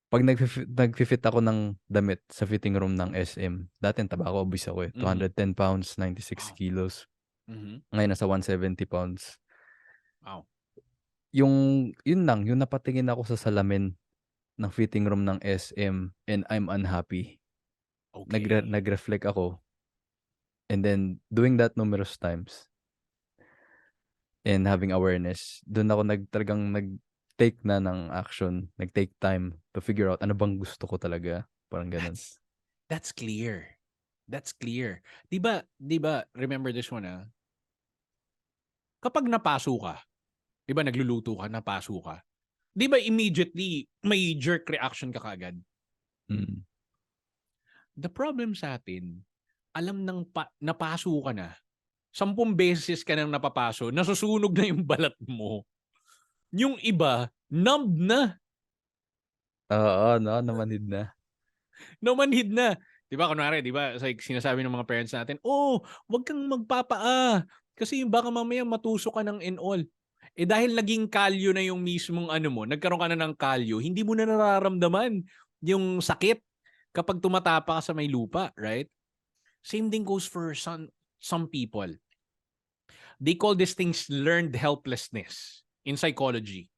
pag nag-fit ako ng damit sa fitting room ng SM, dati taba ako, obese ako eh. 210 pounds, 96 kilos. Ngayon nasa 170 pounds. Wow. Yun lang, yung napatingin ako sa salamin ng fitting room ng SM and I'm unhappy. Okay. Nag-reflect ako. And then, doing that numerous times and having awareness, doon ako talagang nag-take na ng action, nag-take time to figure out ano bang gusto ko talaga. Parang ganun. That's clear. That's clear. Di ba, remember this one kapag napaso ka, di ba nagluluto ka, napaso ka, di ba immediately may jerk reaction ka kagad? The problem sa atin, alam nang napaso ka na, 10 beses ka nang napapaso, nasusunog na yung balat mo. Yung iba, numb na. Oo, no, namanhid na. Namanhid na. Di ba, kunwari, di ba, like, sinasabi ng mga parents natin, wag kang magpapaa. Kasi baka mamaya matusok ka ng and all. Eh dahil naging kalyo na yung mismong nagkaroon ka na ng kalyo, hindi mo na nararamdaman yung sakit kapag tumatapa ka sa may lupa, right? Same thing goes for some people. They call these things learned helplessness in psychology.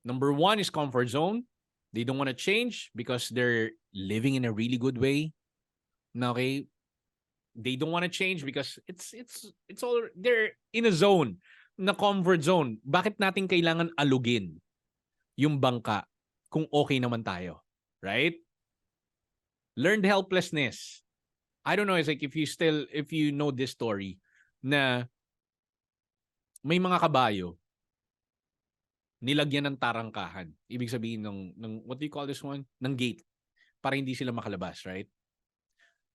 Number 1 is comfort zone. They don't want to change because they're living in a really good way. Okay? They don't want to change because it's all, they're in a zone, na comfort zone. Bakit natin kailangan alugin yung bangka kung okay naman tayo? Right? Learned helplessness. I don't know, it's like if you know this story na may mga kabayo nilagyan ng tarangkahan. Ibig sabihin ng what do you call this one? Ng gate para hindi sila makalabas, right?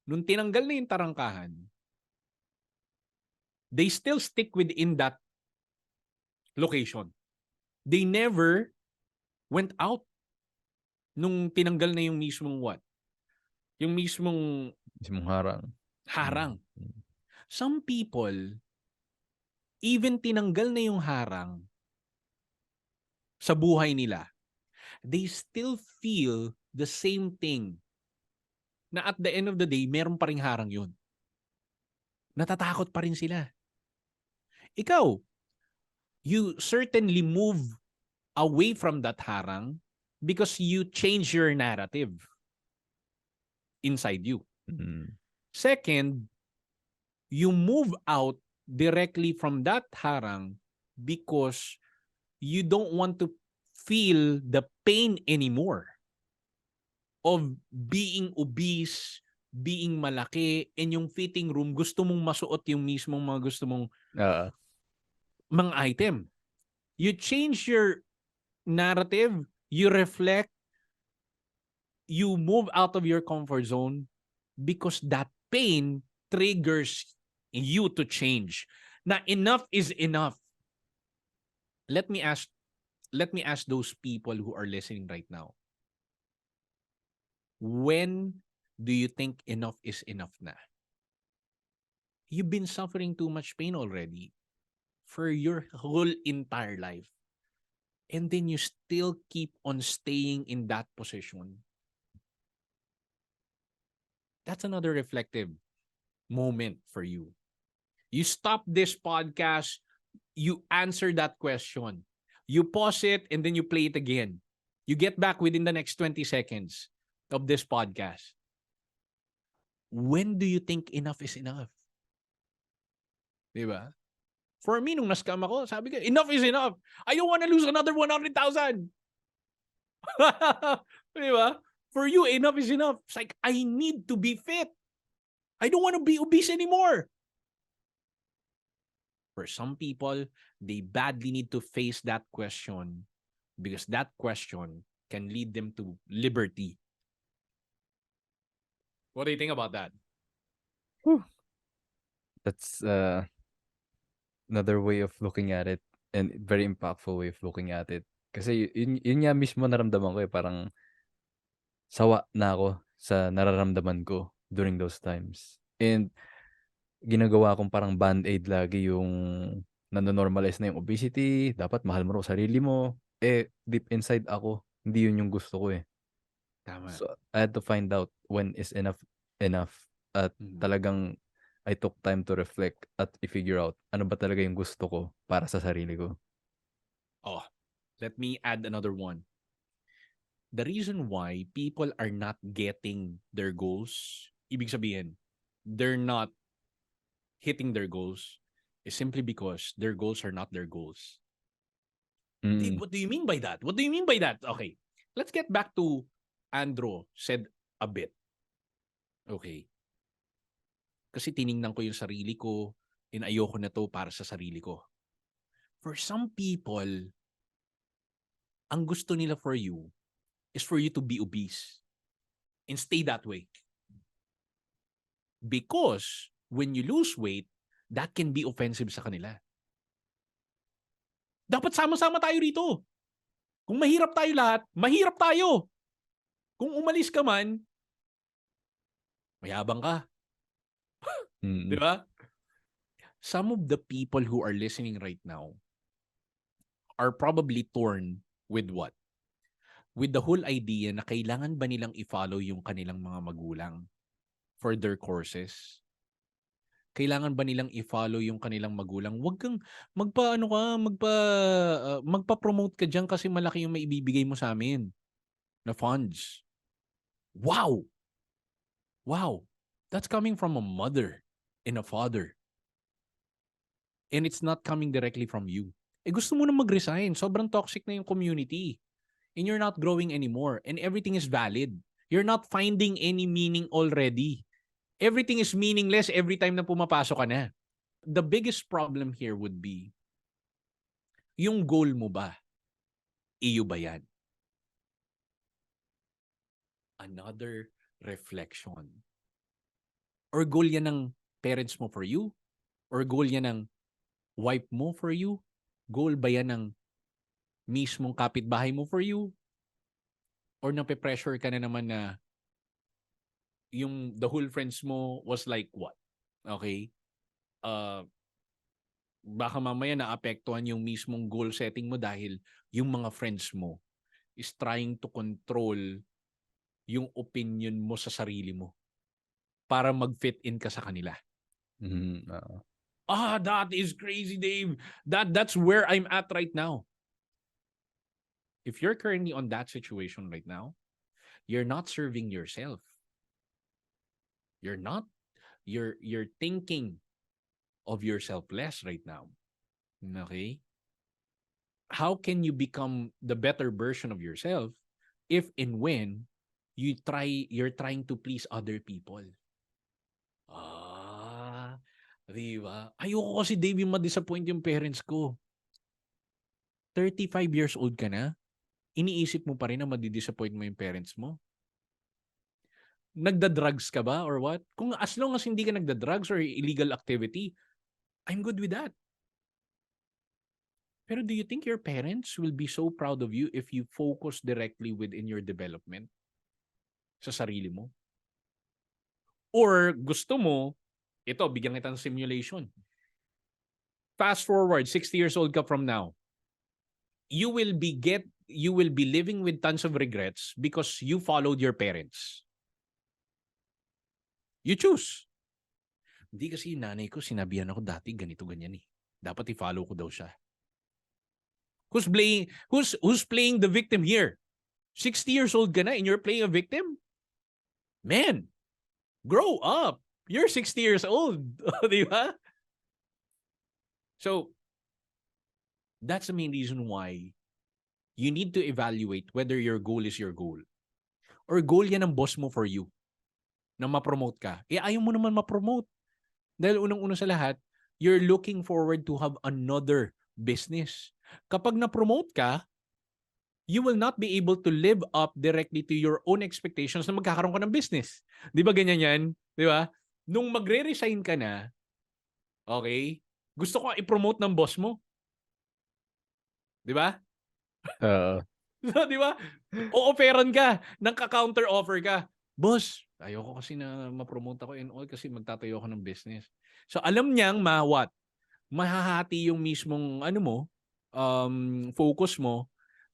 Nung tinanggal na yung tarangkahan, they still stick within that location. They never went out nung tinanggal na yung mismong what? Yung mismong harang. Some people, even tinanggal na yung harang sa buhay nila, they still feel the same thing na at the end of the day, meron pa ring harang yun. Natatakot pa rin sila. Ikaw, you certainly move away from that harang because you change your narrative inside you. Mm. Second, you move out directly from that harang because you don't want to feel the pain anymore of being obese, being malaki, and yung fitting room, gusto mong masuot yung mismong mga gusto mong Oo. mga item. You change your narrative, you reflect, you move out of your comfort zone because that pain triggers you to change. Na enough is enough. Let me ask those people who are listening right now. When do you think enough is enough na? You've been suffering too much pain already for your whole entire life. And then you still keep on staying in that position. That's another reflective moment for you. You stop this podcast, you answer that question. You pause it and then you play it again. You get back within the next 20 seconds of this podcast. When do you think enough is enough? Diba? For me, nung na-scam ako, sabi ko, enough is enough. I don't want to lose another 100,000. Diba? For you, enough is enough. It's like, I need to be fit. I don't want to be obese anymore. For some people, they badly need to face that question because that question can lead them to liberty. What do you think about that? That's another way of looking at it and very impactful way of looking at it. Kasi yun nga mismo naramdaman ko parang sawa na ako sa nararamdaman ko during those times. And ginagawa kong parang band-aid lagi yung nano-normalize na yung obesity, dapat mahal mo raw sarili mo. Deep inside ako, hindi yun yung gusto ko Tama. So, I had to find out when is enough enough at talagang I took time to reflect at i-figure out ano ba talaga yung gusto ko para sa sarili ko. Oh, let me add another one. The reason why people are not getting their goals, ibig sabihin, they're not hitting their goals, is simply because their goals are not their goals. Mm. What do you mean by that? What do you mean by that? Okay, let's get back to Andrew said a bit. Okay. Kasi tiningnan ko yung sarili ko and ayoko na to para sa sarili ko. For some people, ang gusto nila for you is for you to be obese and stay that way. Because when you lose weight, that can be offensive sa kanila. Dapat sama-sama tayo rito. Kung mahirap tayo lahat, mahirap tayo. Kung umalis ka man, mayabang ka. Di ba? Some of the people who are listening right now are probably torn with what? With the whole idea na kailangan ba nilang i-follow yung kanilang mga magulang for their courses? Kailangan ba nilang i-follow yung kanilang magulang? Huwag kang magpa-promote ka diyan kasi malaki yung maibibigay mo sa amin na funds. Wow. Wow. That's coming from a mother and a father. And it's not coming directly from you. Gusto mo na mag-resign. Sobrang toxic na yung community. And you're not growing anymore. And everything is valid. You're not finding any meaning already. Everything is meaningless every time na pumapasok ka na. The biggest problem here would be, yung goal mo ba? Iyo ba yan? Another reflection. Or goal yan ng parents mo for you? Or goal yan ng wife mo for you? Goal ba yan ng mismong kapitbahay mo for you? Or nape-pressure ka na naman na yung the whole friends mo was like what? Okay? Baka mamaya naapektuhan yung mismong goal setting mo dahil yung mga friends mo is trying to control yung opinion mo sa sarili mo para mag-fit in ka sa kanila. That is crazy, Dave. That's where I'm at right now. If you're currently on that situation right now, you're not serving yourself. You're not. You're thinking of yourself less right now. Okay? How can you become the better version of yourself if and when you're trying to please other people? Ah, di ba? Ayoko kasi, Dave, yung ma-disappoint yung parents ko. 35 years old ka na, iniisip mo pa rin na madi-disappoint mo yung parents mo? Nagda-drugs ka ba or what? Kung as long as hindi ka nagda-drugs or illegal activity, I'm good with that. Pero do you think your parents will be so proud of you if you focus directly within your development sa sarili mo? Or gusto mo, ito, bigyan kita ng simulation. Fast forward, 60 years old ka from now. You will be living with tons of regrets because you followed your parents. You choose. Hindi kasi yung nanay ko, sinabihan ako dati, ganito, ganyan eh. Dapat i-follow ko daw siya. Who's playing the victim here? 60 years old ka na and you're playing a victim? Man, grow up. You're 60 years old. Di ba? So, that's the main reason why you need to evaluate whether your goal is your goal. Or goal yan ng boss mo for you. Na ma-promote ka. Eh, ayaw mo naman ma-promote. Dahil unang-una sa lahat, you're looking forward to have another business. Kapag na-promote ka, you will not be able to live up directly to your own expectations na magkakaroon ka ng business. Di ba ganyan yan? Di ba? Nung magre-resign ka na, okay, gusto ko i-promote ng boss mo. Di ba? Oo. So, di ba? O-offeran ka, nang ka-counter offer ka. Boss, ayoko kasi na ma-promote ako and all kasi magtatayo ako ng business. So, alam niyang what? Mahahati yung mismong focus mo.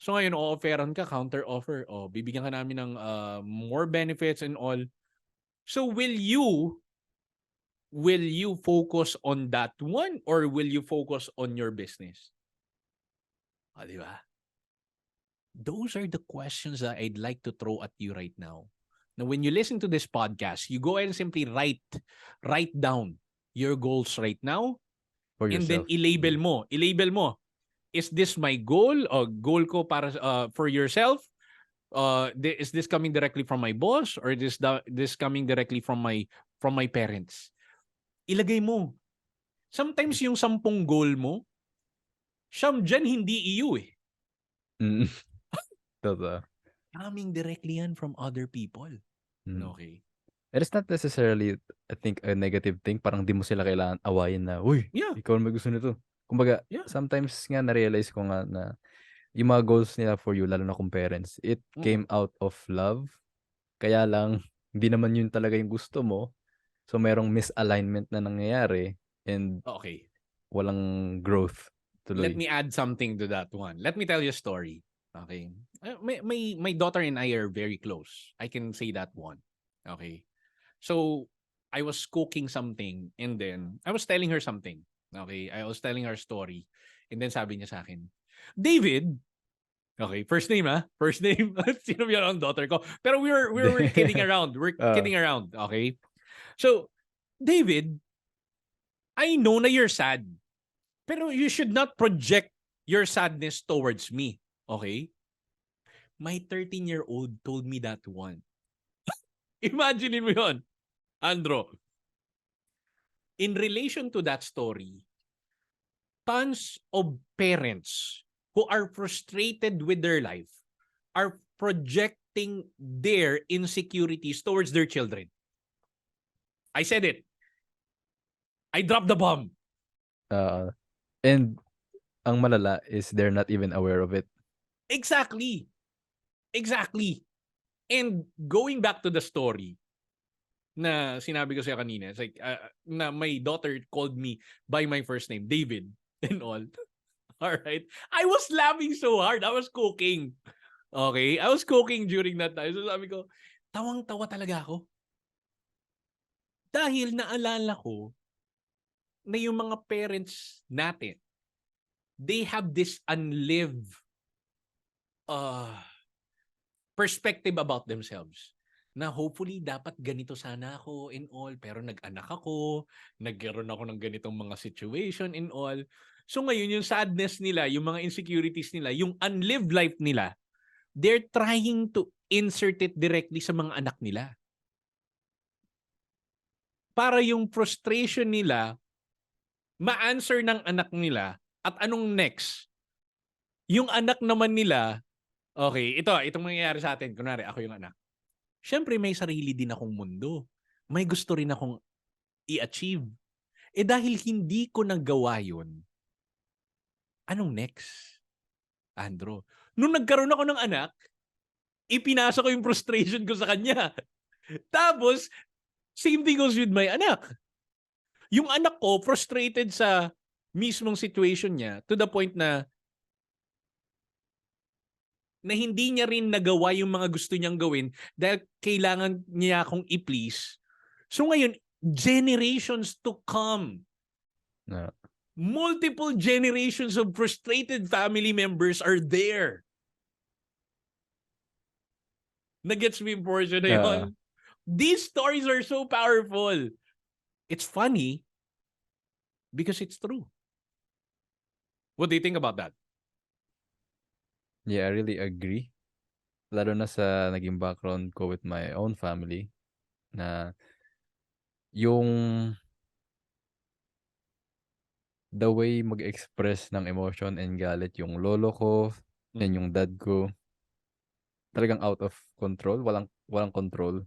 So ngayon, o-offeran ka, counter offer. O, bibigyan ka namin ng more benefits and all. So will you focus on that one or will you focus on your business? Di ba? Those are the questions that I'd like to throw at you right now. Now, when you listen to this podcast, you go ahead and simply write down your goals right now. For And then yourself. i-label mo. Is this my goal? O goal ko para for yourself? Is this coming directly from my boss or this coming directly from my parents? Ilagay mo. Sometimes yung 10 goal mo, siyam dyan hindi iyo eh. Mm. Totoo. Coming directly yan from other people. Mm. Okay. And it's not necessarily, I think, a negative thing. Parang di mo sila kailangan awayin na, uy, Yeah. ikaw may gusto nito. Kumbaga, Yeah. sometimes nga na-realize ko nga na yung mga goals nila for you, lalo na kung parents, it came out of love. Kaya lang, hindi naman yun talaga yung gusto mo. So, merong misalignment na nangyayari and Okay. walang growth tuloy. Let me add something to that one. Let me tell you a story. Okay. My daughter and I are very close. I can say that one. Okay. So, I was cooking something and then I was telling her something. Okay. I was telling her a story. And then sabi niya sa akin, David, okay, first name ha? First name. Sino yun ang daughter ko? Pero we're kidding around. We're kidding around. Okay. So, David, I know na you're sad. Pero you should not project your sadness towards me. Okay? My 13-year-old told me that one. Imagine mo yun, Andro. In relation to that story, tons of parents who are frustrated with their life are projecting their insecurities towards their children. I said it. I dropped the bomb. And ang malala is they're not even aware of it. Exactly. And going back to the story na sinabi ko siya kanina, it's like, na my daughter called me by my first name, David, and all. All right. I was laughing so hard. I was cooking. Okay? I was cooking during that time. So sabi ko, tawang-tawa talaga ako. Dahil naalala ko na yung mga parents natin, they have this unlived perspective about themselves. na hopefully dapat ganito sana ako and all, pero nag-anak ako, nagkaroon ako ng ganitong mga situation and all. So ngayon yung sadness nila, yung mga insecurities nila, yung unlived life nila, they're trying to insert it directly sa mga anak nila. Para yung frustration nila, ma-answer ng anak nila at anong next? Yung anak naman nila, okay, itong mangyayari sa atin, kunwari ako yung anak. Siyempre may sarili din akong mundo. May gusto rin akong i-achieve. Eh dahil hindi ko nagawa yun, anong next, Andro? Nung nagkaroon ako ng anak, ipinasa ko yung frustration ko sa kanya. Tapos, same thing goes with my anak. Yung anak ko, frustrated sa mismong situation niya to the point na hindi niya rin nagawa yung mga gusto niyang gawin dahil kailangan niya akong i-please. So ngayon, generations to come, Na, multiple generations of frustrated family members are there. Nagets mo yung portion na yun? ah, These stories are so powerful. It's funny because it's true. What do you think about that? yeah, I really agree. Lalo na sa naging background ko with my own family na yung the way mag-express ng emotion and galit yung lolo ko and yung dad ko, talagang out of control, walang control.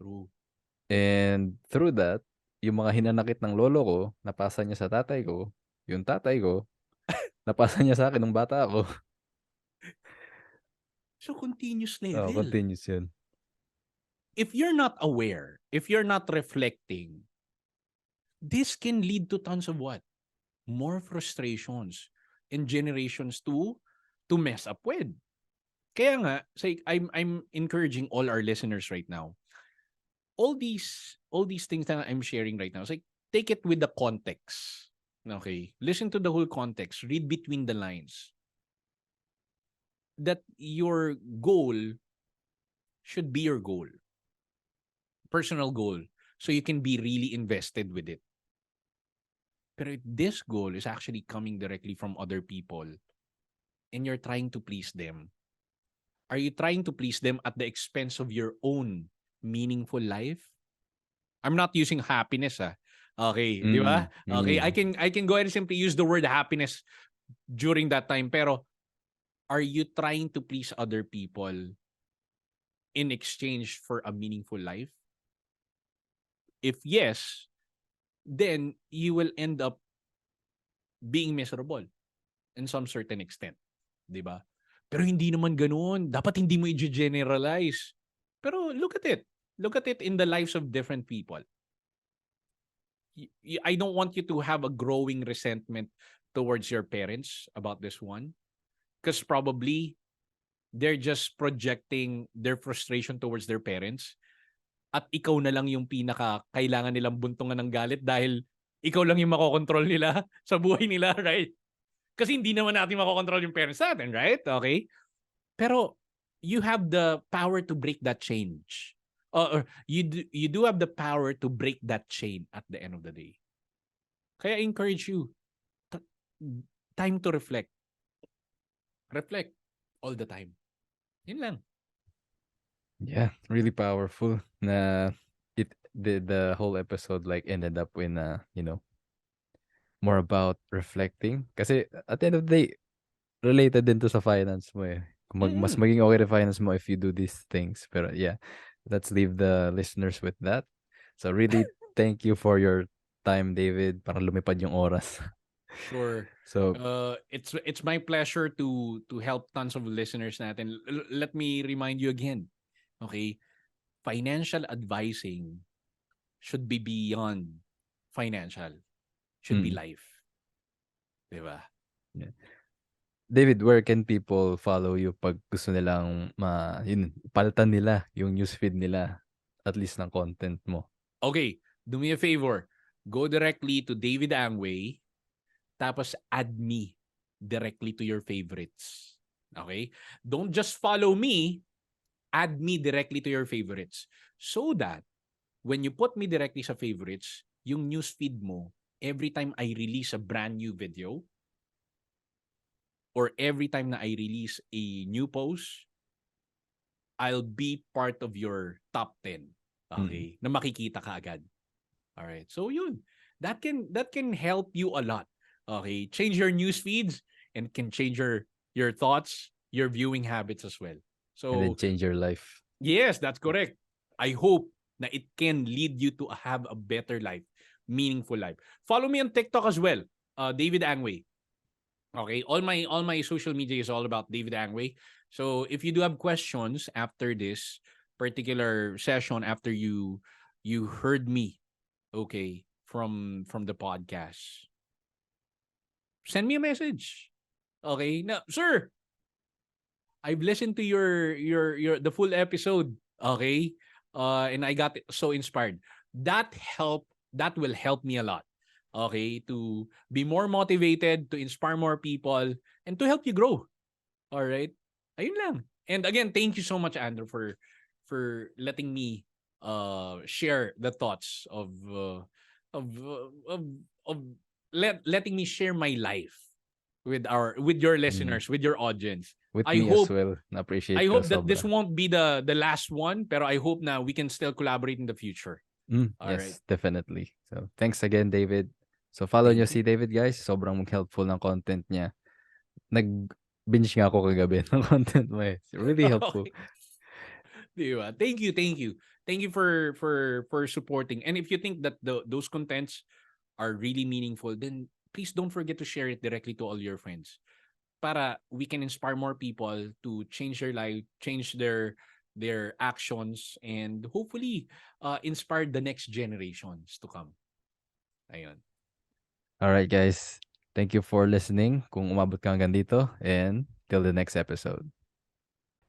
True. And through that, yung mga hinanakit ng lolo ko, napasa niya sa tatay ko, yung tatay ko, napasa niya sa akin nung bata ako. So continuous Oo, level. continuous yun. If you're not aware, if you're not reflecting, this can lead to tons of what? More frustrations and generations to mess up with. Kaya nga, say I'm encouraging all our listeners right now. All these things that I'm sharing right now, it's like take it with the context. Okay? Listen to the whole context. Read between the lines. That your goal should be your goal. Personal goal. So you can be really invested with it. Pero if this goal is actually coming directly from other people and you're trying to please them, are you trying to please them at the expense of your own meaningful life? I'm not using happiness, ah. Okay, di ba? Okay, I Meaning. can go ahead and simply use the word happiness during that time. Pero are you trying to please other people in exchange for a meaningful life? If yes, then you will end up being miserable in some certain extent. Di ba? Pero hindi naman ganoon. Dapat hindi mo i-generalize. Pero look at it. Look at it in the lives of different people. I don't want you to have a growing resentment towards your parents about this one. Because probably they're just projecting their frustration towards their parents. At ikaw na lang yung pinaka kailangan nilang buntungan ng galit dahil ikaw lang yung makokontrol nila sa buhay nila, right? Kasi hindi naman natin makokontrol yung parents natin, right? Okay? Pero you have the power to break that change. Or you do have the power to break that chain at the end of the day. Kaya I encourage you, time to reflect. Reflect all the time. Yun lang. Yeah, really powerful na the whole episode like ended up in more about reflecting kasi at the end of the day related din to sa finance mo eh. Mas maging okay na finance mo if you do these things. Pero yeah, let's leave the listeners with that. So really thank you for your time, David, para lumipad yung oras. Sure. So It's my pleasure to help tons of listeners natin. Let me remind you again. Okay? Financial advising should be beyond financial. Should be life. Diba? yeah. David, where can people follow you pag gusto nilang palitan nila yung newsfeed nila at least ng content mo? Okay, do me a favor. Go directly to David Angway, tapos add me directly to your favorites. Okay? Don't just follow me, add me directly to your favorites so that when you put me directly sa favorites, yung newsfeed mo, every time I release a brand new video or every time na I release a new post, I'll be part of your top 10. Okay? Na makikita ka agad. All right. So yun. That can help you a lot. Okay? Change your news feeds and can change your thoughts, your viewing habits as well. So And then change your life. yes, that's correct. I hope na it can lead you to have a better life, meaningful life. Follow me on TikTok as well. David Angway. Okay, all my social media is all about David Angway. So if you do have questions after this particular session, after you heard me, okay, from the podcast, send me a message. Okay, now, sir, I've listened to your the full episode. Okay, and I got so inspired. That will help me a lot. Okay, to be more motivated, to inspire more people, and to help you grow. All right? Ayun lang. And again, thank you so much, Andrew, for letting me share the thoughts of letting me share my life with your listeners, with your audience. With I me as hope well. Na-appreciate I ko hope that this sobra. won't be the last one, pero I hope na we can still collaborate in the future. All Yes, right. definitely. So, thanks again, David. So, follow nyo Thank si David, guys. Sobrang helpful ng content niya. Nag-binge nga ako kagabi ng content mo eh. It's really helpful. Okay. Diba? Thank you. Thank you for supporting. And if you think that those contents are really meaningful, then please don't forget to share it directly to all your friends. Para we can inspire more people to change their life, change their actions, and hopefully inspire the next generations to come. Ayun. Alright, guys. Thank you for listening kung umabot ka hanggang dito. And till the next episode.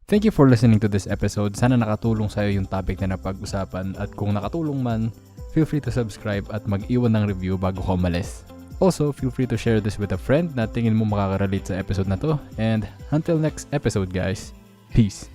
Thank you for listening to this episode. Sana nakatulong sa'yo yung topic na napag-usapan. At kung nakatulong man, feel free to subscribe at mag-iwan ng review bago ka umalis. Also, feel free to share this with a friend na tingin mo makaka-relate sa episode na to. And until next episode, guys. Peace.